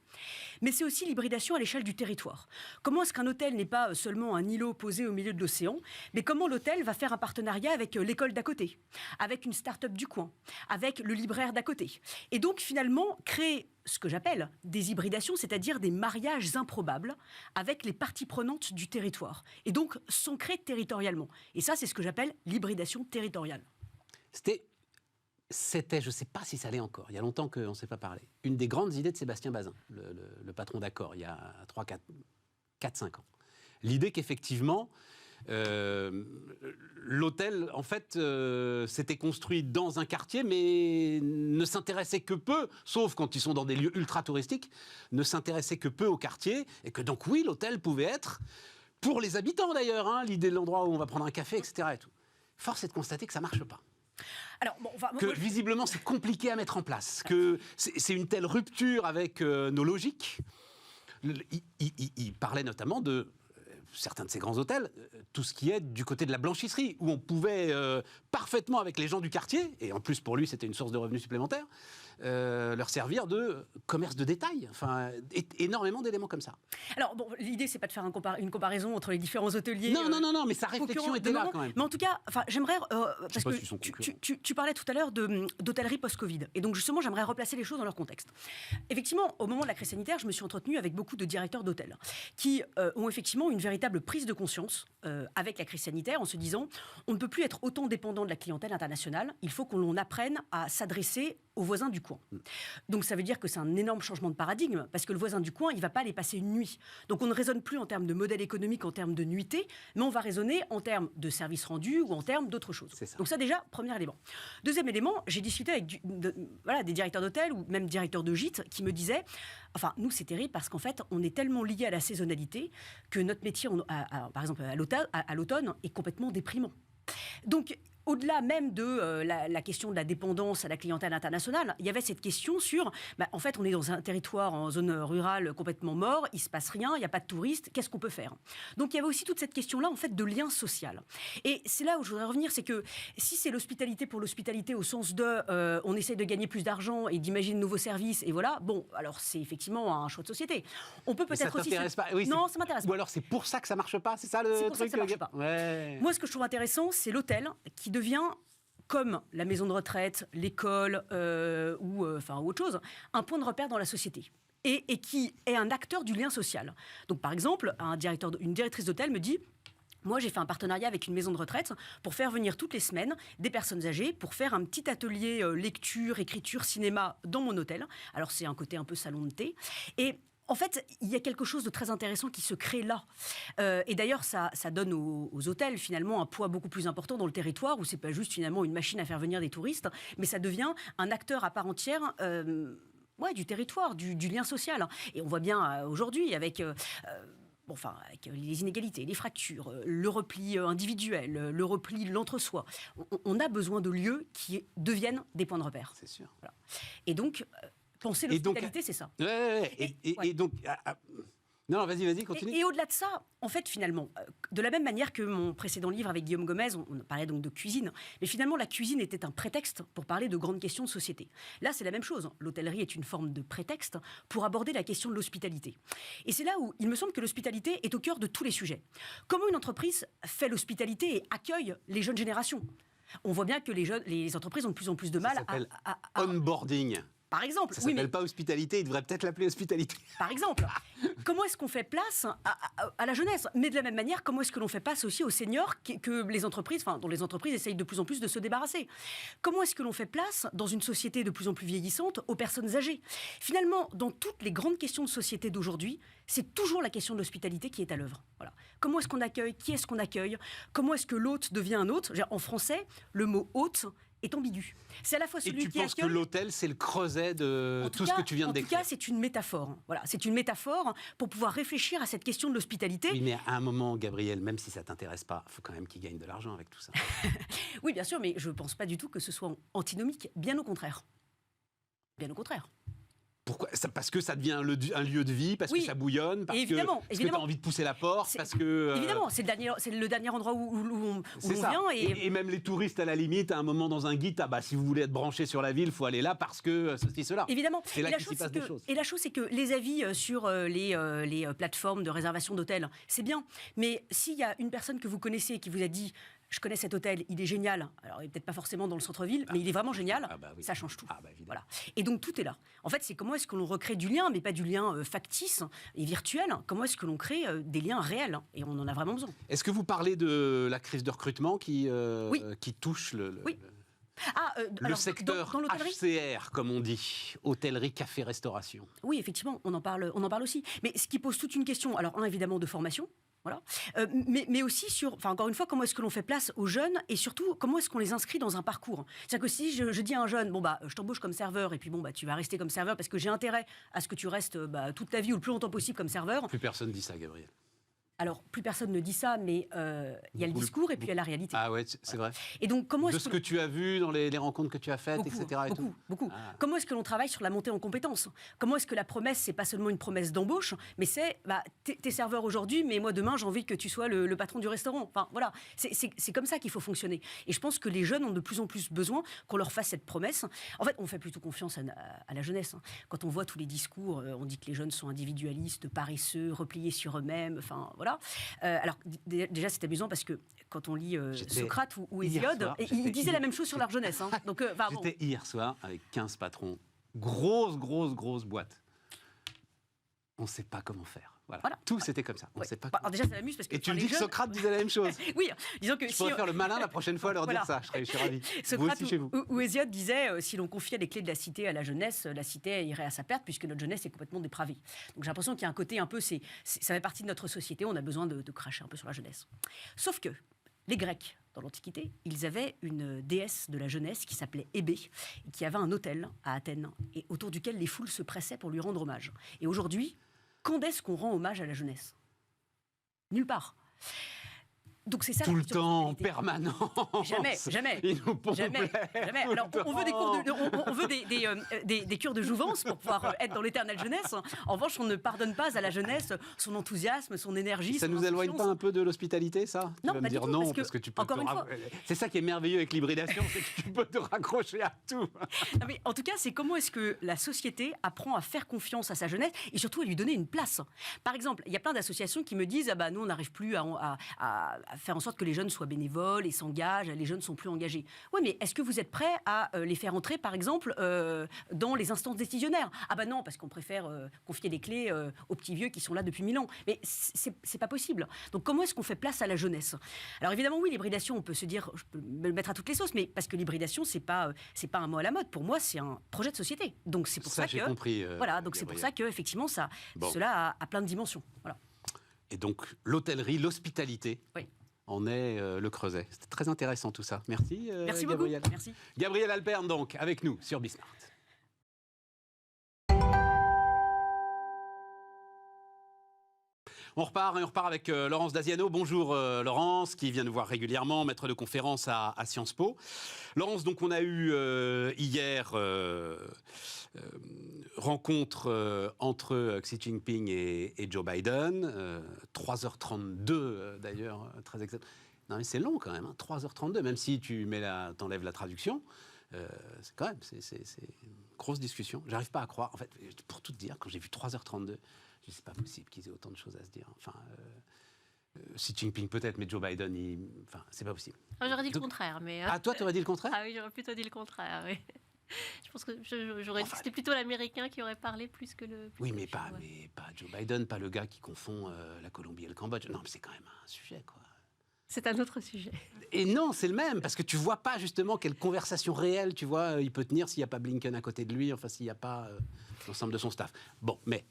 Mais c'est aussi l'hybridation à l'échelle du territoire. Comment est-ce qu'un hôtel n'est pas seulement un îlot posé au milieu de l'océan, mais comment l'hôtel va faire un partenariat avec l'école d'à côté, avec une start-up du coin, avec le libraire d'à côté. Et donc, finalement, créer ce que j'appelle des hybridations, c'est-à-dire des mariages improbables avec les parties prenantes du territoire. Et donc s'ancrer territorialement. Et ça, c'est ce que j'appelle l'hybridation territoriale. C'était, je ne sais pas si ça l'est encore, il y a longtemps qu'on ne s'est pas parlé, une des grandes idées de Sébastien Bazin, le patron d'Accor, il y a 4-5 ans. L'idée qu'effectivement, l'hôtel, en fait, s'était construit dans un quartier, mais ne s'intéressait que peu, sauf quand ils sont dans des lieux ultra touristiques, ne s'intéressait que peu au quartier, et que donc oui, l'hôtel pouvait être, pour les habitants d'ailleurs, hein, l'idée de l'endroit où on va prendre un café, etc. Et tout. Force est de constater que ça ne marche pas. Alors, Visiblement, c'est compliqué à mettre en place, que c'est une telle rupture avec nos logiques. Il parlait notamment de certains de ces grands hôtels, tout ce qui est du côté de la blanchisserie, où on pouvait parfaitement, avec les gens du quartier, et en plus pour lui c'était une source de revenus supplémentaires, leur servir de commerce de détail. Enfin, énormément d'éléments comme ça. Alors, l'idée, c'est pas de faire une comparaison entre les différents hôteliers. Non, mais sa réflexion était là quand même. Mais en tout cas, j'aimerais... parce que tu parlais tout à l'heure d'hôtellerie post-Covid. Et donc, justement, j'aimerais replacer les choses dans leur contexte. Effectivement, au moment de la crise sanitaire, je me suis entretenue avec beaucoup de directeurs d'hôtels qui ont effectivement une véritable prise de conscience avec la crise sanitaire en se disant on ne peut plus être autant dépendant de la clientèle internationale. Il faut qu'on apprenne à s'adresser aux voisins du coin. Donc ça veut dire que c'est un énorme changement de paradigme, parce que le voisin du coin, il ne va pas aller passer une nuit. Donc on ne raisonne plus en termes de modèle économique, en termes de nuitée, mais on va raisonner en termes de services rendus ou en termes d'autre chose. Donc ça déjà, premier élément. Deuxième élément, j'ai discuté avec des directeurs d'hôtels ou même directeurs de gîtes qui me disaient, enfin nous c'est terrible parce qu'en fait on est tellement lié à la saisonnalité que notre métier, par exemple à l'automne, est complètement déprimant. Donc au-delà même de la question de la dépendance à la clientèle internationale, il y avait cette question sur, en fait, on est dans un territoire en zone rurale complètement mort, il ne se passe rien, il n'y a pas de touristes, qu'est-ce qu'on peut faire? Donc il y avait aussi toute cette question-là, en fait, de lien social. Et c'est là où je voudrais revenir, c'est que si c'est l'hospitalité pour l'hospitalité au sens de on essaie de gagner plus d'argent et d'imaginer de nouveaux services, et voilà, bon, alors c'est effectivement un choix de société. On peut peut-être aussi... pas. Oui, non, ça m'intéresse pas. Ou alors c'est pour ça que ça ne marche pas, c'est ça le truc? C'est pour ça que ça ne marche pas. Ouais. Moi, ce que je trouve intéressant, c'est l'hôtel qui devient, comme la maison de retraite, l'école ou autre chose, un point de repère dans la société. Et qui est un acteur du lien social. Donc, par exemple, une directrice d'hôtel me dit... Moi, j'ai fait un partenariat avec une maison de retraite pour faire venir toutes les semaines des personnes âgées pour faire un petit atelier lecture, écriture, cinéma dans mon hôtel. Alors, c'est un côté un peu salon de thé. Et en fait, il y a quelque chose de très intéressant qui se crée là. Et d'ailleurs, ça donne aux hôtels, finalement, un poids beaucoup plus important dans le territoire, où c'est pas juste, finalement, une machine à faire venir des touristes, mais ça devient un acteur à part entière du territoire, du lien social. Et on voit bien aujourd'hui avec... avec les inégalités, les fractures, le repli individuel, le repli de l'entre-soi. On a besoin de lieux qui deviennent des points de repère. C'est sûr. Voilà. Et donc, penser l'hospitalité, c'est ça. Et donc... Non, vas-y, continue. Et au-delà de ça, en fait, finalement, de la même manière que mon précédent livre avec Guillaume Gomez, on parlait donc de cuisine, mais finalement, la cuisine était un prétexte pour parler de grandes questions de société. Là, c'est la même chose. L'hôtellerie est une forme de prétexte pour aborder la question de l'hospitalité. Et c'est là où il me semble que l'hospitalité est au cœur de tous les sujets. Comment une entreprise fait l'hospitalité et accueille les jeunes générations? On voit bien que les entreprises ont de plus en plus de mal à onboarding. Par exemple. Ça ne s'appelle pas hospitalité, il devrait peut-être l'appeler hospitalité. Par exemple. Comment est-ce qu'on fait place à la jeunesse? Mais de la même manière, comment est-ce que l'on fait place aussi aux seniors dont les entreprises essayent de plus en plus de se débarrasser? Comment est-ce que l'on fait place, dans une société de plus en plus vieillissante, aux personnes âgées? Finalement, dans toutes les grandes questions de société d'aujourd'hui, c'est toujours la question de l'hospitalité qui est à l'œuvre. Voilà. Comment est-ce qu'on accueille? Qui est-ce qu'on accueille? Comment est-ce que l'hôte devient un hôte? En français, le mot hôte est ambigu. C'est à la fois celui qui accueille... Et tu penses que l'hôtel, c'est le creuset de tout ce que tu viens de décrire? En tout cas, c'est une métaphore. Voilà, c'est une métaphore pour pouvoir réfléchir à cette question de l'hospitalité. Oui, mais à un moment, Gabriel, même si ça ne t'intéresse pas, il faut quand même qu'ils gagnent de l'argent avec tout ça. Oui, bien sûr, mais je ne pense pas du tout que ce soit antinomique. Bien au contraire. Bien au contraire. Pourquoi? Parce que ça devient un lieu de vie, parce que ça bouillonne, parce que tu as envie de pousser la porte, parce que... Évidemment, c'est le dernier endroit où on vient. Et même les touristes, à la limite, à un moment dans un guide, si vous voulez être branché sur la ville, il faut aller là parce que ceci, cela. Évidemment. C'est là qu'il s'y passe des choses. Et la chose, c'est que les avis sur les plateformes de réservation d'hôtels, c'est bien. Mais s'il y a une personne que vous connaissez qui vous a dit... Je connais cet hôtel, il est génial. Alors, il n'est peut-être pas forcément dans le centre-ville, mais il est vraiment génial. Oui. Ça change tout. Voilà. Et donc, tout est là. En fait, c'est comment est-ce que l'on recrée du lien, mais pas du lien factice et virtuel. Comment est-ce que l'on crée des liens réels? Et on en a vraiment besoin. Est-ce que vous parlez de la crise de recrutement qui touche le secteur dans HCR, comme on dit, hôtellerie, café, restauration? Oui, effectivement, on en parle aussi. Mais ce qui pose toute une question, alors évidemment de formation. Voilà. Mais aussi encore une fois, comment est-ce que l'on fait place aux jeunes et surtout, comment est-ce qu'on les inscrit dans un parcours? C'est-à-dire que si je dis à un jeune, je t'embauche comme serveur et puis tu vas rester comme serveur parce que j'ai intérêt à ce que tu restes toute ta vie ou le plus longtemps possible comme serveur. Plus personne dit ça, Gabriel. Alors, plus personne ne dit ça, mais il y a le discours et puis il y a la réalité. Ah ouais, c'est vrai. Et donc, comment est-ce de ce que tu as vu dans les rencontres que tu as faites, etc. Beaucoup. Comment est-ce que l'on travaille sur la montée en compétences? Comment est-ce que la promesse, c'est pas seulement une promesse d'embauche, mais c'est t'es serveur aujourd'hui, mais moi demain, j'ai envie que tu sois le patron du restaurant. Enfin, voilà. C'est comme ça qu'il faut fonctionner. Et je pense que les jeunes ont de plus en plus besoin qu'on leur fasse cette promesse. En fait, on fait plutôt confiance à la jeunesse. Quand on voit tous les discours, on dit que les jeunes sont individualistes, paresseux, repliés sur eux-mêmes. Enfin, voilà. Alors déjà c'est amusant parce que quand on lit Socrate ou Hésiode, ils disaient la même chose sur leur jeunesse. Donc, j'étais hier soir avec 15 patrons, grosse boîte. On ne sait pas comment faire. Voilà. Tout c'était comme ça. On Ouais. sait pas. Alors déjà, ça m'amuse parce que... Et tu me les dis que jeunes- Socrate disait la même chose. Oui, disons que Je pourrais faire le malin la prochaine fois, leur dire ça. Je suis ravi. Vous Socrate aussi chez vous. ou Hésiode disait si l'on confiait les clés de la cité à la jeunesse, la cité irait à sa perte puisque notre jeunesse est complètement dépravée. Donc j'ai l'impression qu'il y a un côté un peu, ça fait partie de notre société, on a besoin de cracher un peu sur la jeunesse. Sauf que les Grecs, dans l'Antiquité, ils avaient une déesse de la jeunesse qui s'appelait Hébé, et qui avait un autel à Athènes, et autour duquel les foules se pressaient pour lui rendre hommage. Et aujourd'hui, quand est-ce qu'on rend hommage à la jeunesse ? Nulle part. Donc c'est ça Tout la le temps, en spiritualité. permanence. Jamais. Il nous pompe Jamais. Alors, on veut des cours on veut des cures de jouvence pour pouvoir être dans l'éternelle jeunesse. En revanche, on ne pardonne pas à la jeunesse son enthousiasme, son énergie. Ça son nous éloigne insouciance. pas un peu de l'hospitalité, ça? Non, Tu vas pas me du dire tout, non, parce que, tu peux encore une fois- C'est ça qui est merveilleux avec l'hybridation, c'est que tu peux te raccrocher à tout. Non, mais en tout cas, c'est comment est-ce que la société apprend à faire confiance à sa jeunesse et surtout à lui donner une place. Par exemple, il y a plein d'associations qui me disent ah bah, nous, on n'arrive plus à faire en sorte que les jeunes soient bénévoles et s'engagent, les jeunes sont plus engagés. Oui, mais est-ce que vous êtes prêts à les faire entrer, par exemple, dans les instances décisionnaires? Ah bah non, parce qu'on préfère confier les clés aux petits vieux qui sont là depuis 1000 ans. Mais c'est pas possible. Donc comment est-ce qu'on fait place à la jeunesse? Alors évidemment, oui, l'hybridation, on peut se dire, je peux me le mettre à toutes les sauces, mais parce que l'hybridation, c'est pas un mot à la mode. Pour moi, c'est un projet de société. Donc c'est pour ça, j'ai que compris. voilà, donc c'est pour ça que effectivement, Bon. cela a plein de dimensions. Voilà. Et donc l'hôtellerie, l'hospitalité. Oui. En est le creuset. C'était très intéressant tout ça. Merci, Merci Gabriel. beaucoup. Merci. Gabriel Alperne, donc, avec nous sur Bismart. On repart avec Laurence Daziano. Bonjour Laurence, qui vient nous voir régulièrement, maître de conférence à Sciences Po. Laurence, donc on a eu hier rencontre entre Xi Jinping et Joe Biden. 3h32 d'ailleurs, très exact. Non mais c'est long quand même, hein, 3h32, même si tu t'enlèves la traduction. C'est quand même, c'est une grosse discussion. J'arrive pas à croire. En fait, pour tout te dire, quand j'ai vu 3h32, je dis c'est pas possible qu'ils aient autant de choses à se dire. Enfin, Xi Jinping peut-être, mais Joe Biden, enfin, c'est pas possible. J'aurais dit le Donc, contraire, mais... Ah, toi, tu aurais dit le contraire? Ah oui, j'aurais plutôt dit le contraire, oui. Je pense que j'aurais dit que c'était plutôt l'Américain qui aurait parlé plus que le... Oui, mais pas Joe Biden, pas le gars qui confond la Colombie et le Cambodge. Non, mais c'est quand même un sujet, quoi. C'est un autre sujet. Et non, c'est le même, parce que tu vois pas justement quelle conversation réelle, tu vois, il peut tenir s'il n'y a pas Blinken à côté de lui, enfin s'il n'y a pas l'ensemble de son staff. Bon, mais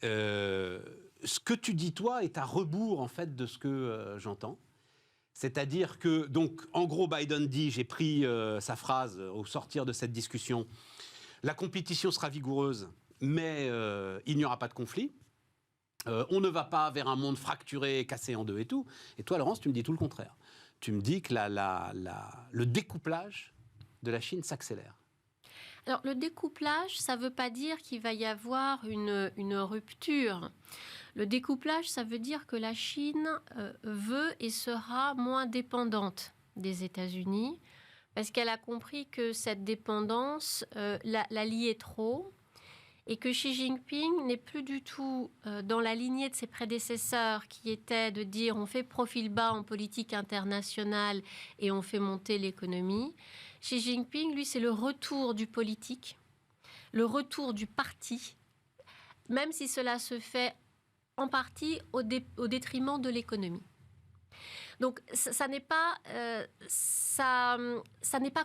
ce que tu dis, toi, est à rebours, en fait, de ce que j'entends. C'est-à-dire que, donc, en gros, Biden dit, j'ai pris sa phrase au sortir de cette discussion, la compétition sera vigoureuse, mais il n'y aura pas de conflit. On ne va pas vers un monde fracturé, cassé en deux et tout. Et toi, Laurence, tu me dis tout le contraire. Tu me dis que le découplage de la Chine s'accélère. Alors, le découplage, ça ne veut pas dire qu'il va y avoir une rupture. Le découplage, ça veut dire que la Chine veut et sera moins dépendante des États-Unis, parce qu'elle a compris que cette dépendance la liait trop, et que Xi Jinping n'est plus du tout dans la lignée de ses prédécesseurs qui était de dire on fait profil bas en politique internationale et on fait monter l'économie. Xi Jinping, lui, c'est le retour du politique, le retour du parti, même si cela se fait en partie au détriment de l'économie. Donc ça n'est pas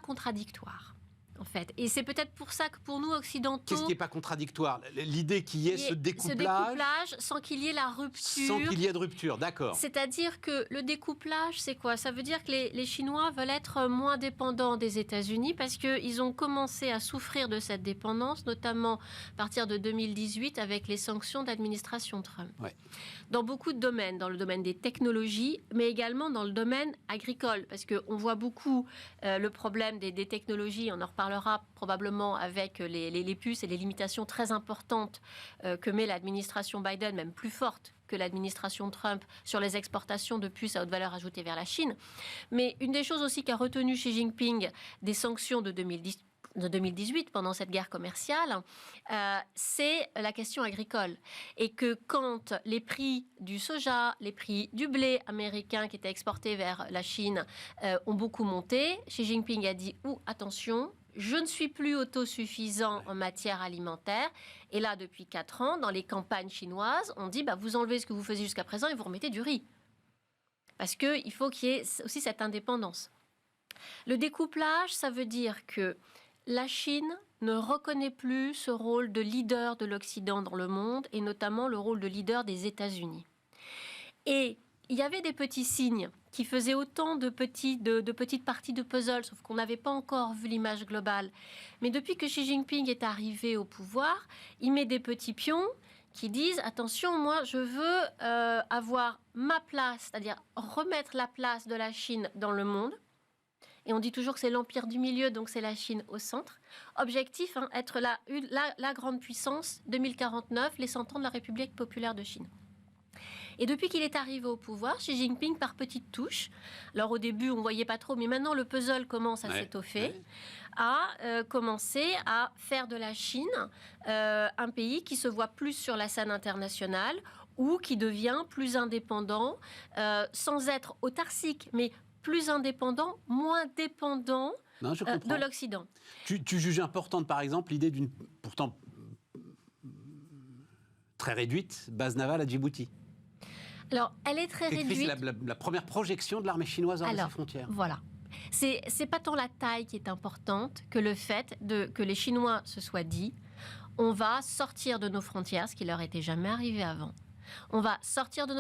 contradictoire. En fait. Et c'est peut-être pour ça que pour nous, occidentaux... Qu'est-ce qui n'est pas contradictoire? L'idée qu'il y ait ce découplage sans qu'il y ait la rupture. Sans qu'il y ait de rupture, d'accord. C'est-à-dire que le découplage, c'est quoi? Ça veut dire que les Chinois veulent être moins dépendants des États-Unis parce qu'ils ont commencé à souffrir de cette dépendance, notamment à partir de 2018 avec les sanctions d'administration Trump. Ouais. Dans beaucoup de domaines, dans le domaine des technologies, mais également dans le domaine agricole, parce qu'on voit beaucoup le problème des technologies, on en reparlera probablement avec les puces et les limitations très importantes que met l'administration Biden, même plus forte que l'administration Trump, sur les exportations de puces à haute valeur ajoutée vers la Chine. Mais une des choses aussi qu'a retenu Xi Jinping des sanctions de 2018 pendant cette guerre commerciale, c'est la question agricole. Et que quand les prix du soja, les prix du blé américain qui était exporté vers la Chine ont beaucoup monté, Xi Jinping a dit attention, je ne suis plus autosuffisant en matière alimentaire. Et là, depuis 4 ans, dans les campagnes chinoises, on dit vous enlevez ce que vous faisiez jusqu'à présent et vous remettez du riz. Parce qu'il faut qu'il y ait aussi cette indépendance. Le découplage, ça veut dire que la Chine ne reconnaît plus ce rôle de leader de l'Occident dans le monde, et notamment le rôle de leader des États-Unis. Et il y avait des petits signes qui faisaient autant de petites parties de puzzle, sauf qu'on n'avait pas encore vu l'image globale. Mais depuis que Xi Jinping est arrivé au pouvoir, il met des petits pions qui disent « Attention, moi, je veux avoir ma place, c'est-à-dire remettre la place de la Chine dans le monde. » Et on dit toujours que c'est l'empire du milieu, donc c'est la Chine au centre. Objectif, être la grande puissance, 2049, les 100 ans de la République populaire de Chine. Et depuis qu'il est arrivé au pouvoir, Xi Jinping, par petites touches, alors au début on ne voyait pas trop, mais maintenant le puzzle commence à s'étoffer, a commencé à faire de la Chine un pays qui se voit plus sur la scène internationale ou qui devient plus indépendant, sans être autarcique, mais plus indépendant, moins dépendant de l'Occident. Tu juges importante, par exemple, l'idée d'une pourtant très réduite base navale à Djibouti. Alors, elle est très réduite. C'est la première projection de l'armée chinoise hors de ses frontières. Voilà. C'est pas tant la taille qui est importante que le fait que les Chinois se soient dit on va sortir de nos frontières, ce qui leur était jamais arrivé avant. On va sortir de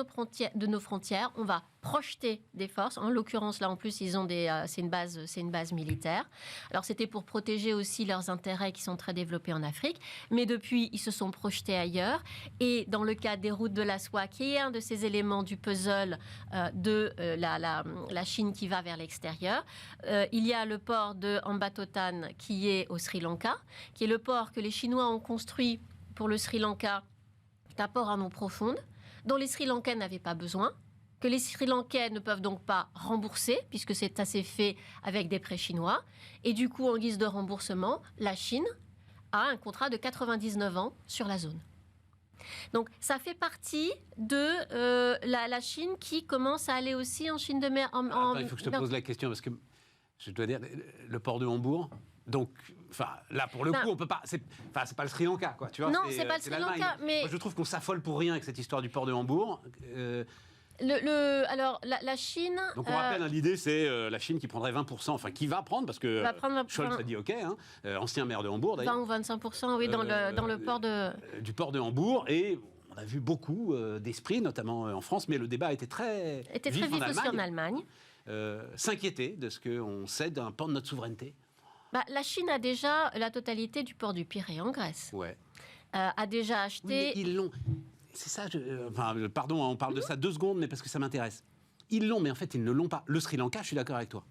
nos frontières, on va projeter des forces. En l'occurrence, là, en plus, c'est une base militaire. Alors, c'était pour protéger aussi leurs intérêts qui sont très développés en Afrique. Mais depuis, ils se sont projetés ailleurs. Et dans le cas des routes de la soie, qui est un de ces éléments du puzzle de la Chine qui va vers l'extérieur, il y a le port de Hambantota qui est au Sri Lanka, qui est le port que les Chinois ont construit pour le Sri Lanka. C'est un port en eau profonde, dont les Sri Lankais n'avaient pas besoin, que les Sri Lankais ne peuvent donc pas rembourser, puisque c'est assez fait avec des prêts chinois. Et du coup, en guise de remboursement, la Chine a un contrat de 99 ans sur la zone. Donc, ça fait partie de la Chine qui commence à aller aussi en Chine de mer. Il faut que je te pose la question, parce que je dois dire, le port de Hambourg... Donc, là, pour le coup, on peut pas. C'est pas le Sri Lanka, quoi. Tu vois, non, c'est pas le Sri Lanka, mais moi, je trouve qu'on s'affole pour rien avec cette histoire du port de Hambourg. Alors, la Chine. Donc, on rappelle, l'idée, c'est la Chine qui prendrait 20%, enfin, qui va prendre, parce que Scholz a dit OK, ancien maire de Hambourg, d'ailleurs. 20 ou 25%, oui, dans le port de. Du port de Hambourg, et on a vu beaucoup d'esprit, notamment en France, mais le débat était très vif aussi en Allemagne. S'inquiéter de ce qu'on cède un pan de notre souveraineté. La Chine a déjà la totalité du port du Pirée en Grèce. Ouais. A déjà acheté... Oui, ils l'ont. C'est ça, pardon, on parle de ça 2 secondes, mais parce que ça m'intéresse. Ils l'ont, mais en fait, ils ne l'ont pas. Le Sri Lanka, je suis d'accord avec toi.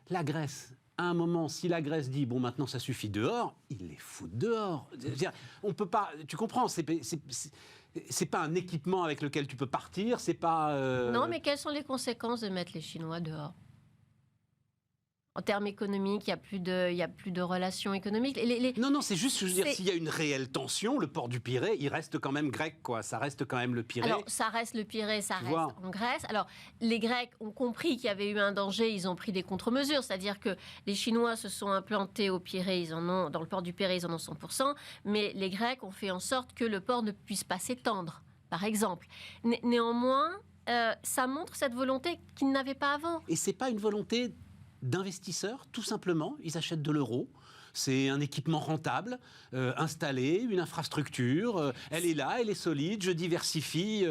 La Grèce, à un moment, si la Grèce dit, bon, maintenant, ça suffit dehors, ils les foutent dehors. C'est-à-dire, on peut pas... Tu comprends, c'est pas un équipement avec lequel tu peux partir, c'est pas... Non, mais quelles sont les conséquences de mettre les Chinois dehors ? En termes économiques, il n'y a plus de relations économiques. Non, c'est juste, je veux dire, s'il y a une réelle tension, le port du Pirée, il reste quand même grec, quoi. Ça reste quand même le Pirée. Alors, ça reste le Pirée, ça reste en Grèce. Alors, les Grecs ont compris qu'il y avait eu un danger, ils ont pris des contre-mesures. C'est-à-dire que les Chinois se sont implantés au Pirée, dans le port du Pirée, ils en ont 100%. Mais les Grecs ont fait en sorte que le port ne puisse pas s'étendre, par exemple. Néanmoins, ça montre cette volonté qu'ils n'avaient pas avant. Et c'est pas une volonté d'investisseurs, tout simplement. Ils achètent de l'euro. C'est un équipement rentable, installé, une infrastructure. Elle est là, elle est solide. Je diversifie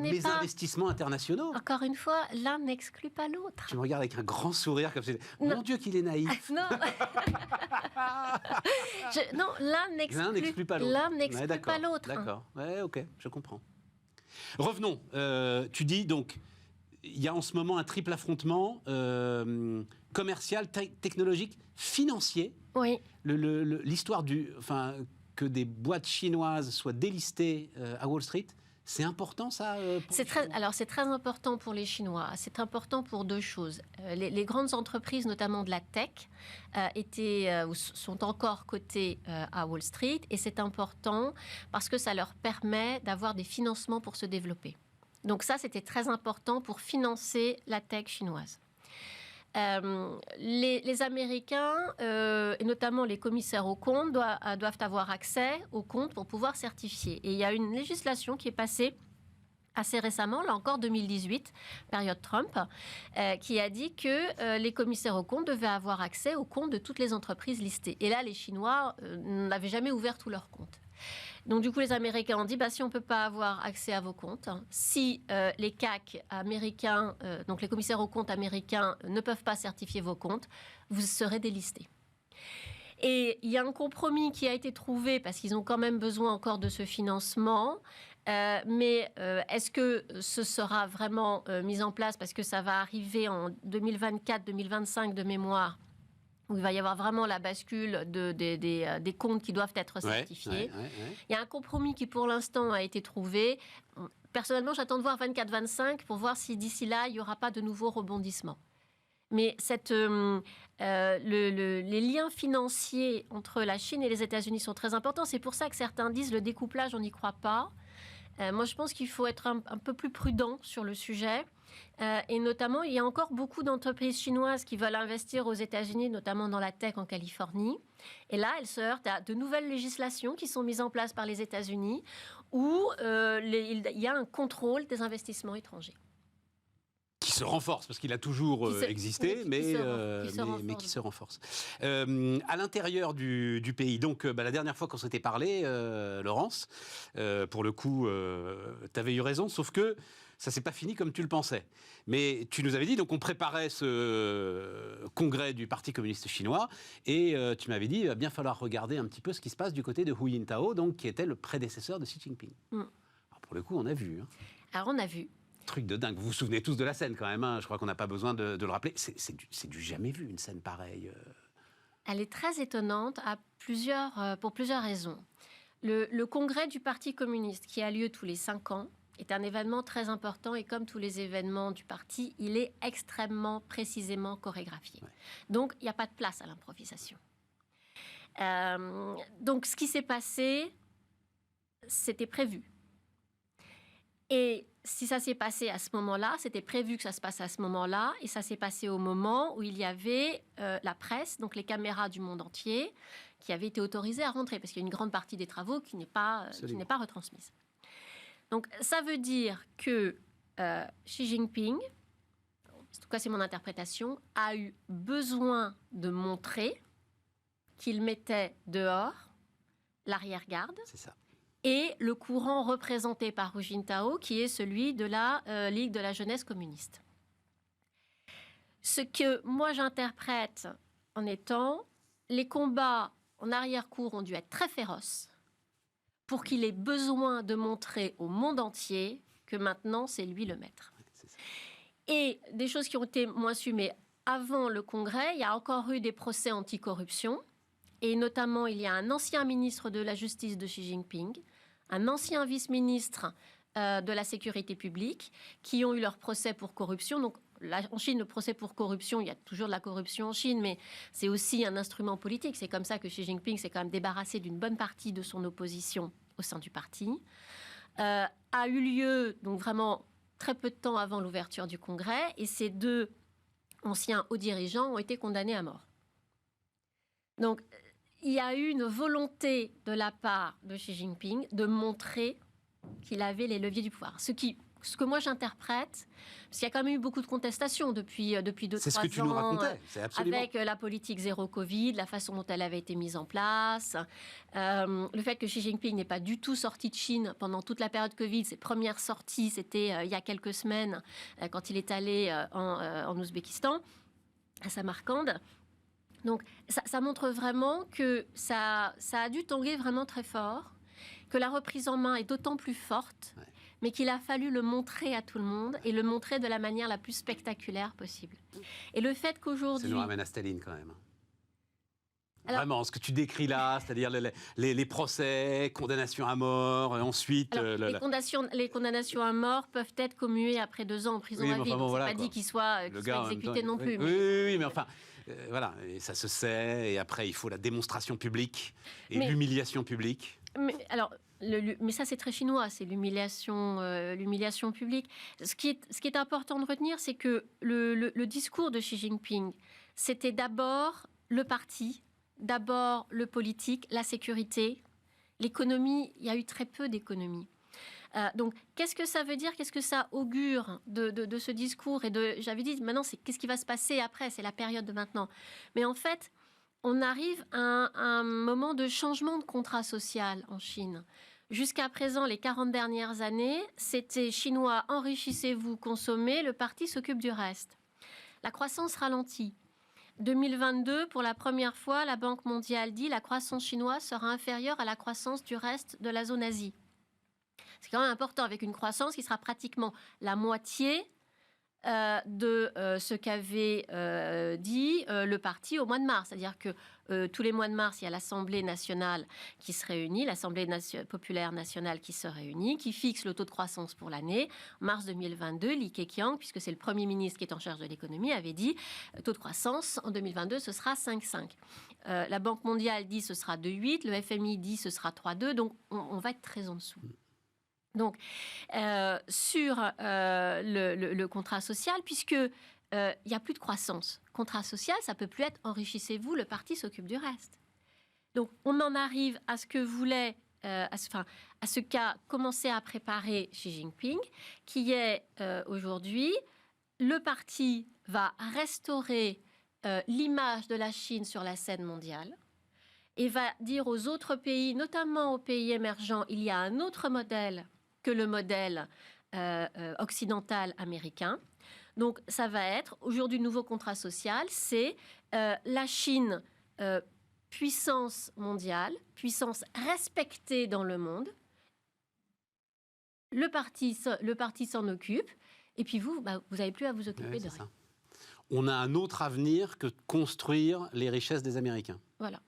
mes investissements internationaux. Encore une fois, l'un n'exclut pas l'autre. Tu me regardes avec un grand sourire comme ça. Mon Dieu, qu'il est naïf. Non, non, l'un n'exclut pas l'autre. L'un n'exclut pas l'autre. D'accord. Ouais, ok, je comprends. Revenons. Tu dis donc, il y a en ce moment un triple affrontement commercial, technologique, financier. Oui. L'histoire que des boîtes chinoises soient délistées à Wall Street, c'est important ça c'est très important pour les Chinois. C'est important pour 2 choses. Les grandes entreprises, notamment de la tech, sont encore cotées à Wall Street, et c'est important parce que ça leur permet d'avoir des financements pour se développer. Donc ça, c'était très important pour financer la tech chinoise. Les Américains, et notamment les commissaires aux comptes, doivent avoir accès aux comptes pour pouvoir certifier. Et il y a une législation qui est passée assez récemment, là encore 2018, période Trump, qui a dit que les commissaires aux comptes devaient avoir accès aux comptes de toutes les entreprises listées. Et là, les Chinois n'avaient jamais ouvert tous leurs comptes. Donc du coup, les Américains ont dit, si on ne peut pas avoir accès à vos comptes, si les CAC américains, donc les commissaires aux comptes américains, ne peuvent pas certifier vos comptes, vous serez délistés. Et il y a un compromis qui a été trouvé, parce qu'ils ont quand même besoin encore de ce financement, mais est-ce que ce sera vraiment mis en place, parce que ça va arriver en 2024-2025 de mémoire, où il va y avoir vraiment la bascule des comptes qui doivent être certifiés. Il y a un compromis qui, pour l'instant, a été trouvé. Personnellement, j'attends de voir 24-25 pour voir si d'ici là, il n'y aura pas de nouveaux rebondissements. Mais les liens financiers entre la Chine et les États-Unis sont très importants. C'est pour ça que certains disent le découplage, on n'y croit pas. Moi, je pense qu'il faut être un peu plus prudent sur le sujet. Et notamment, il y a encore beaucoup d'entreprises chinoises qui veulent investir aux États-Unis, notamment dans la tech en Californie. Et là, elles se heurtent à de nouvelles législations qui sont mises en place par les États-Unis où il y a un contrôle des investissements étrangers. Qui se renforce, parce qu'il a toujours existé, mais qui se renforce. À l'intérieur du pays, donc la dernière fois qu'on s'était parlé, Laurence, pour le coup, tu avais eu raison, sauf que ça s'est pas fini comme tu le pensais. Mais tu nous avais dit, donc on préparait ce congrès du Parti communiste chinois, et tu m'avais dit, il va bien falloir regarder un petit peu ce qui se passe du côté de Hu Jintao, donc, qui était le prédécesseur de Xi Jinping. Alors, pour le coup, on a vu. Alors, on a vu. Truc de dingue. Vous vous souvenez tous de la scène quand même, hein. Je crois qu'on n'a pas besoin de le rappeler. C'est du jamais vu, une scène pareille. Elle est très étonnante pour plusieurs raisons. Le congrès du Parti communiste, qui a lieu tous les 5 ans, est un événement très important et comme tous les événements du parti, il est extrêmement précisément chorégraphié. Ouais. Donc, il n'y a pas de place à l'improvisation. Donc, ce qui s'est passé, c'était prévu. Et si ça s'est passé à ce moment-là, c'était prévu que ça se passe à ce moment-là, et ça s'est passé au moment où il y avait la presse, donc les caméras du monde entier, qui avaient été autorisées à rentrer, parce qu'il y a une grande partie des travaux qui n'est pas retransmise. Donc ça veut dire que Xi Jinping, en tout cas c'est mon interprétation, a eu besoin de montrer qu'il mettait dehors l'arrière-garde. C'est ça. Et le courant représenté par Hu Jintao, qui est celui de la Ligue de la jeunesse communiste. Ce que moi j'interprète en étant, les combats en arrière-cour ont dû être très féroces pour qu'il ait besoin de montrer au monde entier que maintenant c'est lui le maître. Et des choses qui ont été moins sues, mais avant le congrès, il y a encore eu des procès anticorruption. Et notamment, il y a un ancien ministre de la Justice de Xi Jinping, un ancien vice-ministre de la Sécurité publique, qui ont eu leur procès pour corruption. Donc, en Chine, le procès pour corruption, il y a toujours de la corruption en Chine, mais c'est aussi un instrument politique. C'est comme ça que Xi Jinping s'est quand même débarrassé d'une bonne partie de son opposition au sein du parti. A eu lieu, donc vraiment très peu de temps avant l'ouverture du congrès, et ces 2 anciens hauts dirigeants ont été condamnés à mort. Donc, il y a eu une volonté de la part de Xi Jinping de montrer qu'il avait les leviers du pouvoir. Ce que moi j'interprète, parce qu'il y a quand même eu beaucoup de contestations depuis 2-3 ans. C'est ce que tu nous racontais, c'est absolument. Avec la politique zéro Covid, la façon dont elle avait été mise en place, le fait que Xi Jinping n'est pas du tout sorti de Chine pendant toute la période Covid. Ses premières sorties, c'était il y a quelques semaines, quand il est allé en Ouzbékistan, à Samarcande. Donc, ça montre vraiment que ça a dû tanguer vraiment très fort, que la reprise en main est d'autant plus forte, mais qu'il a fallu le montrer à tout le monde et le montrer de la manière la plus spectaculaire possible. Et le fait qu'aujourd'hui... Ça nous ramène à Staline quand même. Alors, vraiment, ce que tu décris là, c'est-à-dire les procès, condamnations à mort, et ensuite... Les condamnations à mort peuvent être commuées après 2 ans en prison à vie. Enfin, bon, voilà, c'est pas dit qu'il soit exécuté non plus. Oui, mais enfin... voilà, et ça se sait, et après il faut la démonstration publique et l'humiliation publique. Mais ça, c'est très chinois, c'est l'humiliation publique. Ce qui est important de retenir, c'est que le discours de Xi Jinping, c'était d'abord le parti, d'abord le politique, la sécurité. L'économie, il y a eu très peu d'économie. Donc, qu'est-ce que ça veut dire? Qu'est-ce que ça augure de ce discours? J'avais dit, maintenant, qu'est-ce qui va se passer après? C'est la période de maintenant. Mais en fait, on arrive à un moment de changement de contrat social en Chine. Jusqu'à présent, les 40 dernières années, c'était chinois, enrichissez-vous, consommez, le parti s'occupe du reste. La croissance ralentit. 2022, pour la première fois, la Banque mondiale dit la croissance chinoise sera inférieure à la croissance du reste de la zone Asie. C'est quand même important, avec une croissance qui sera pratiquement la moitié de ce qu'avait dit le parti au mois de mars. C'est-à-dire que tous les mois de mars, il y a l'Assemblée nationale qui se réunit, l'Assemblée populaire nationale qui se réunit, qui fixe le taux de croissance pour l'année. Mars 2022, Li Keqiang, puisque c'est le Premier ministre qui est en charge de l'économie, avait dit taux de croissance en 2022, ce sera 5,5. La Banque mondiale dit ce sera 2,8, le FMI dit ce sera 3,2, donc on va être très en dessous. Donc, sur le contrat social, puisque il n'y a plus de croissance. Contrat social, ça ne peut plus être enrichissez-vous, le parti s'occupe du reste. Donc, on en arrive à ce que voulait, à ce qu'a commencé à préparer Xi Jinping, qui est aujourd'hui, le parti va restaurer l'image de la Chine sur la scène mondiale et va dire aux autres pays, notamment aux pays émergents, il y a un autre modèle que le modèle occidental américain. Donc, ça va être, aujourd'hui, le nouveau contrat social, c'est la Chine, puissance mondiale, puissance respectée dans le monde. Le parti s'en occupe, et puis vous n'avez plus à vous occuper de rien. Ça. On a un autre avenir que de construire les richesses des Américains. Voilà.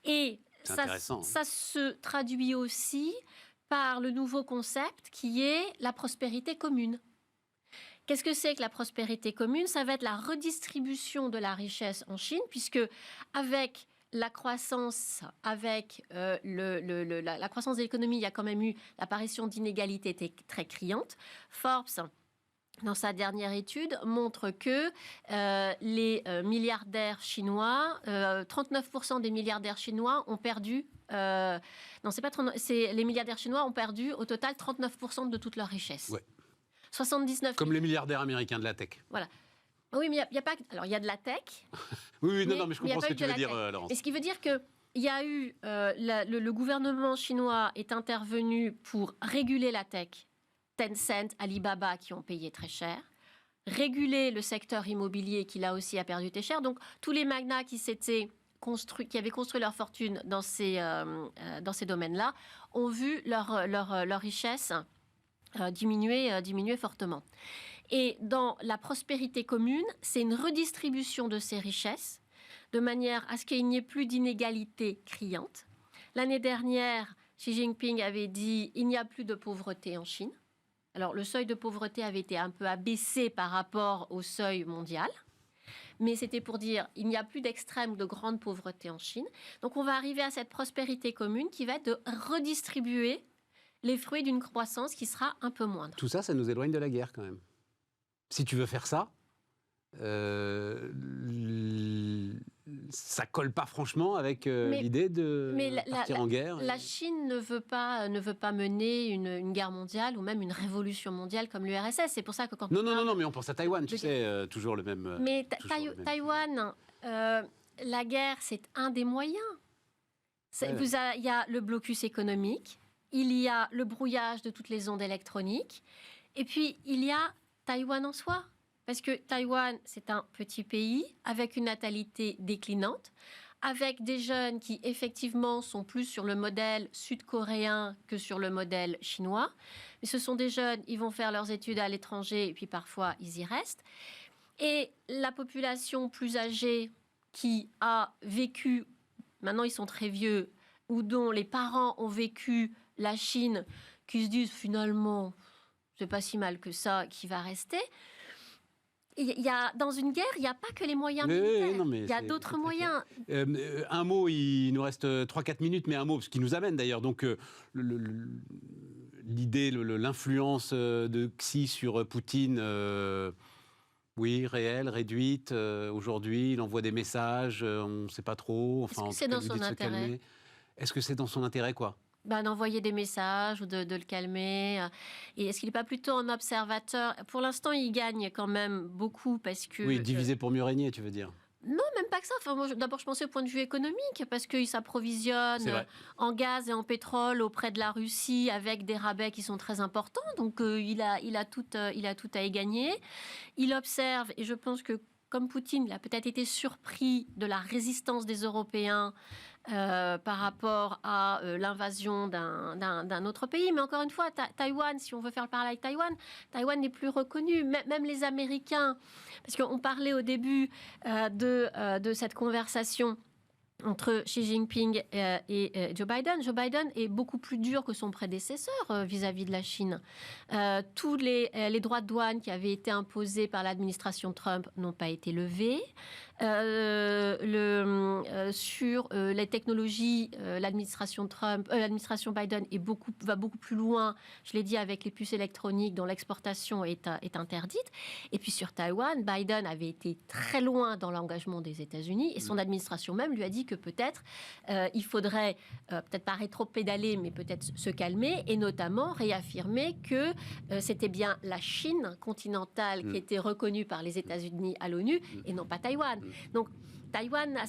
Et ça se traduit aussi par le nouveau concept qui est la prospérité commune. Qu'est-ce que c'est que la prospérité commune? Ça va être la redistribution de la richesse en Chine, puisque avec la croissance, avec la croissance de l'économie, il y a quand même eu l'apparition d'inégalités très criantes. Forbes, dans sa dernière étude, montre que les milliardaires chinois, 39% des milliardaires chinois ont perdu. Non, c'est pas 39, les milliardaires chinois ont perdu au total 39% de toute leur richesse. Ouais. 79. Comme les milliardaires américains de la tech. Voilà. Oui, mais il y a pas. Alors, il y a de la tech. oui, non, mais je comprends ce que tu veux dire, Laurence. Et ce qui veut dire que il y a eu le gouvernement chinois est intervenu pour réguler la tech. Tencent, Alibaba qui ont payé très cher, réguler le secteur immobilier qui là aussi a perdu très cher. Donc tous les magnats qui avaient construit leur fortune dans ces domaines-là ont vu leur richesse diminuer fortement. Et dans la prospérité commune, c'est une redistribution de ces richesses de manière à ce qu'il n'y ait plus d'inégalités criantes. L'année dernière, Xi Jinping avait dit il n'y a plus de pauvreté en Chine. Alors, le seuil de pauvreté avait été un peu abaissé par rapport au seuil mondial. Mais c'était pour dire il n'y a plus d'extrême ou de grande pauvreté en Chine. Donc, on va arriver à cette prospérité commune qui va être de redistribuer les fruits d'une croissance qui sera un peu moindre. Tout ça, ça nous éloigne de la guerre quand même. Si tu veux faire ça, ça colle pas franchement avec l'idée de partir en guerre. La Chine ne veut pas mener une guerre mondiale ou même une révolution mondiale comme l'URSS. C'est pour ça que quand non, mais on pense à Taïwan, tu sais, toujours le même. Mais Taïwan, la guerre, c'est un des moyens. Il y a le blocus économique, il y a le brouillage de toutes les ondes électroniques, et puis il y a Taïwan en soi. Parce que Taïwan, c'est un petit pays avec une natalité déclinante, avec des jeunes qui, effectivement, sont plus sur le modèle sud-coréen que sur le modèle chinois. Mais ce sont des jeunes, ils vont faire leurs études à l'étranger et puis parfois, ils y restent. Et la population plus âgée qui a vécu, maintenant ils sont très vieux, ou dont les parents ont vécu la Chine, qui se disent finalement, c'est pas si mal que ça, qui va rester. dans une guerre, il n'y a pas que les moyens militaires. Il y a d'autres moyens. Un mot, il nous reste 3-4 minutes, mais un mot, ce qui nous amène d'ailleurs. Donc, l'idée, l'influence de Xi sur Poutine, oui, réelle, réduite. Aujourd'hui, il envoie des messages, on ne sait pas trop. Est-ce que c'est dans son intérêt ? Est-ce que c'est dans son intérêt, quoi ? D'envoyer des messages ou de le calmer. Et est-ce qu'il n'est pas plutôt un observateur ? Pour l'instant, il gagne quand même beaucoup parce que... Oui, diviser pour mieux régner, tu veux dire ? Non, même pas que ça. Enfin, moi, d'abord, je pensais au point de vue économique, parce qu'il s'approvisionne en gaz et en pétrole auprès de la Russie avec des rabais qui sont très importants. Donc, il a tout à y gagner. Il observe, et je pense que, comme Poutine, il a peut-être été surpris de la résistance des Européens par rapport à l'invasion d'un autre pays. Mais encore une fois, Taïwan, si on veut faire le parallèle avec Taïwan n'est plus reconnu. Même les Américains, parce qu'on parlait au début de cette conversation entre Xi Jinping et Joe Biden. Joe Biden est beaucoup plus dur que son prédécesseur vis-à-vis de la Chine. Tous les droits de douane qui avaient été imposés par l'administration Trump n'ont pas été levés. Sur les technologies, l'administration Biden va beaucoup plus loin, je l'ai dit, avec les puces électroniques dont l'exportation est interdite. Et puis sur Taïwan, Biden avait été très loin dans l'engagement des États-Unis et son administration même lui a dit que peut-être il faudrait, peut-être pas rétro-pédaler, mais peut-être se calmer et notamment réaffirmer que c'était bien la Chine continentale qui était reconnue par les États-Unis à l'ONU et non pas Taïwan. Donc, Taïwan a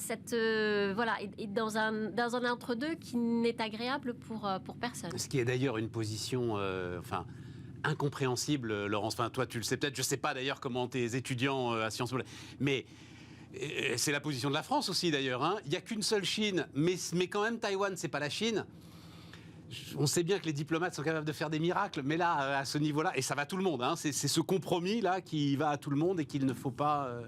est dans un entre-deux qui n'est agréable pour personne. Ce qui est d'ailleurs une position, incompréhensible, Laurence. Enfin, toi, tu le sais peut-être. Je ne sais pas d'ailleurs comment tes étudiants à Sciences Po, mais c'est la position de la France aussi d'ailleurs. Hein. Il n'y a qu'une seule Chine, mais quand même Taïwan, c'est pas la Chine. On sait bien que les diplomates sont capables de faire des miracles, mais là, à ce niveau-là, et ça va à tout le monde, hein, c'est ce compromis-là qui va à tout le monde et qu'il ne faut pas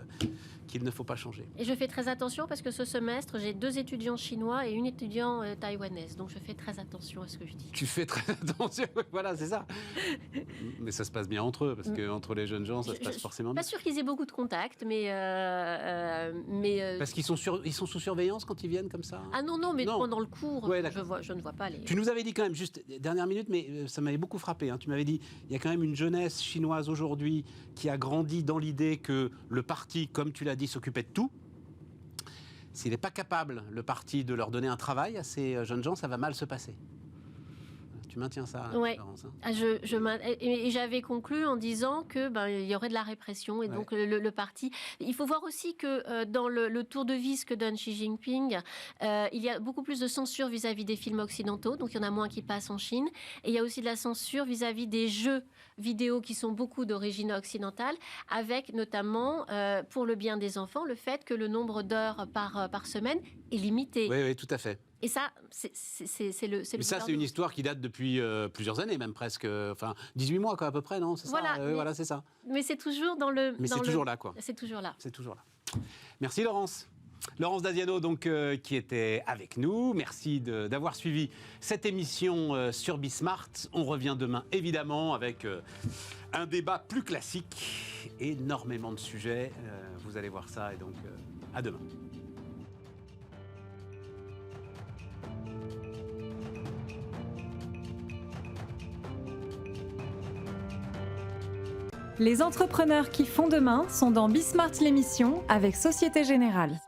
changer. Et je fais très attention parce que ce semestre, j'ai 2 étudiants chinois et une étudiante taïwanaise. Donc je fais très attention à ce que je dis. Tu fais très attention, voilà, c'est ça. Mais ça se passe bien entre eux, parce qu'entre les jeunes gens, ça se passe forcément bien. Je suis pas sûre qu'ils aient beaucoup de contacts, mais parce qu'ils sont sous surveillance quand ils viennent comme ça. Ah non, mais pendant le cours, ouais, je ne vois pas les... Tu nous avais dit quand même, juste dernière minute, mais ça m'avait beaucoup frappé. Hein. Tu m'avais dit, il y a quand même une jeunesse chinoise aujourd'hui qui a grandi dans l'idée que le parti, comme tu l'as dit, s'occupait de tout. S'il n'est pas capable, le parti, de leur donner un travail à ces jeunes gens, ça va mal se passer. Tu maintiens ça, ouais. Laurence, hein. Et j'avais conclu en disant que il y aurait de la répression et donc le parti. Il faut voir aussi que dans le tour de vis que donne Xi Jinping, il y a beaucoup plus de censure vis-à-vis des films occidentaux, donc il y en a moins qui passent en Chine. Et il y a aussi de la censure vis-à-vis des jeux vidéo qui sont beaucoup d'origine occidentale, avec notamment, pour le bien des enfants, le fait que le nombre d'heures par semaine est limité. Oui, tout à fait. Et ça, c'est le... Mais ça, c'est une histoire qui date depuis plusieurs années, même presque. 18 mois, quoi, à peu près, non? C'est voilà, ça, voilà, c'est ça. Mais c'est toujours dans le... Mais c'est toujours là, quoi. C'est toujours là. C'est toujours là. Merci, Laurence. Laurence Daziano, donc, qui était avec nous. Merci d'avoir suivi cette émission sur Bismart. On revient demain, évidemment, avec un débat plus classique. Énormément de sujets. Vous allez voir ça, et donc, à demain. Les entrepreneurs qui font demain sont dans Bismart l'émission avec Société Générale.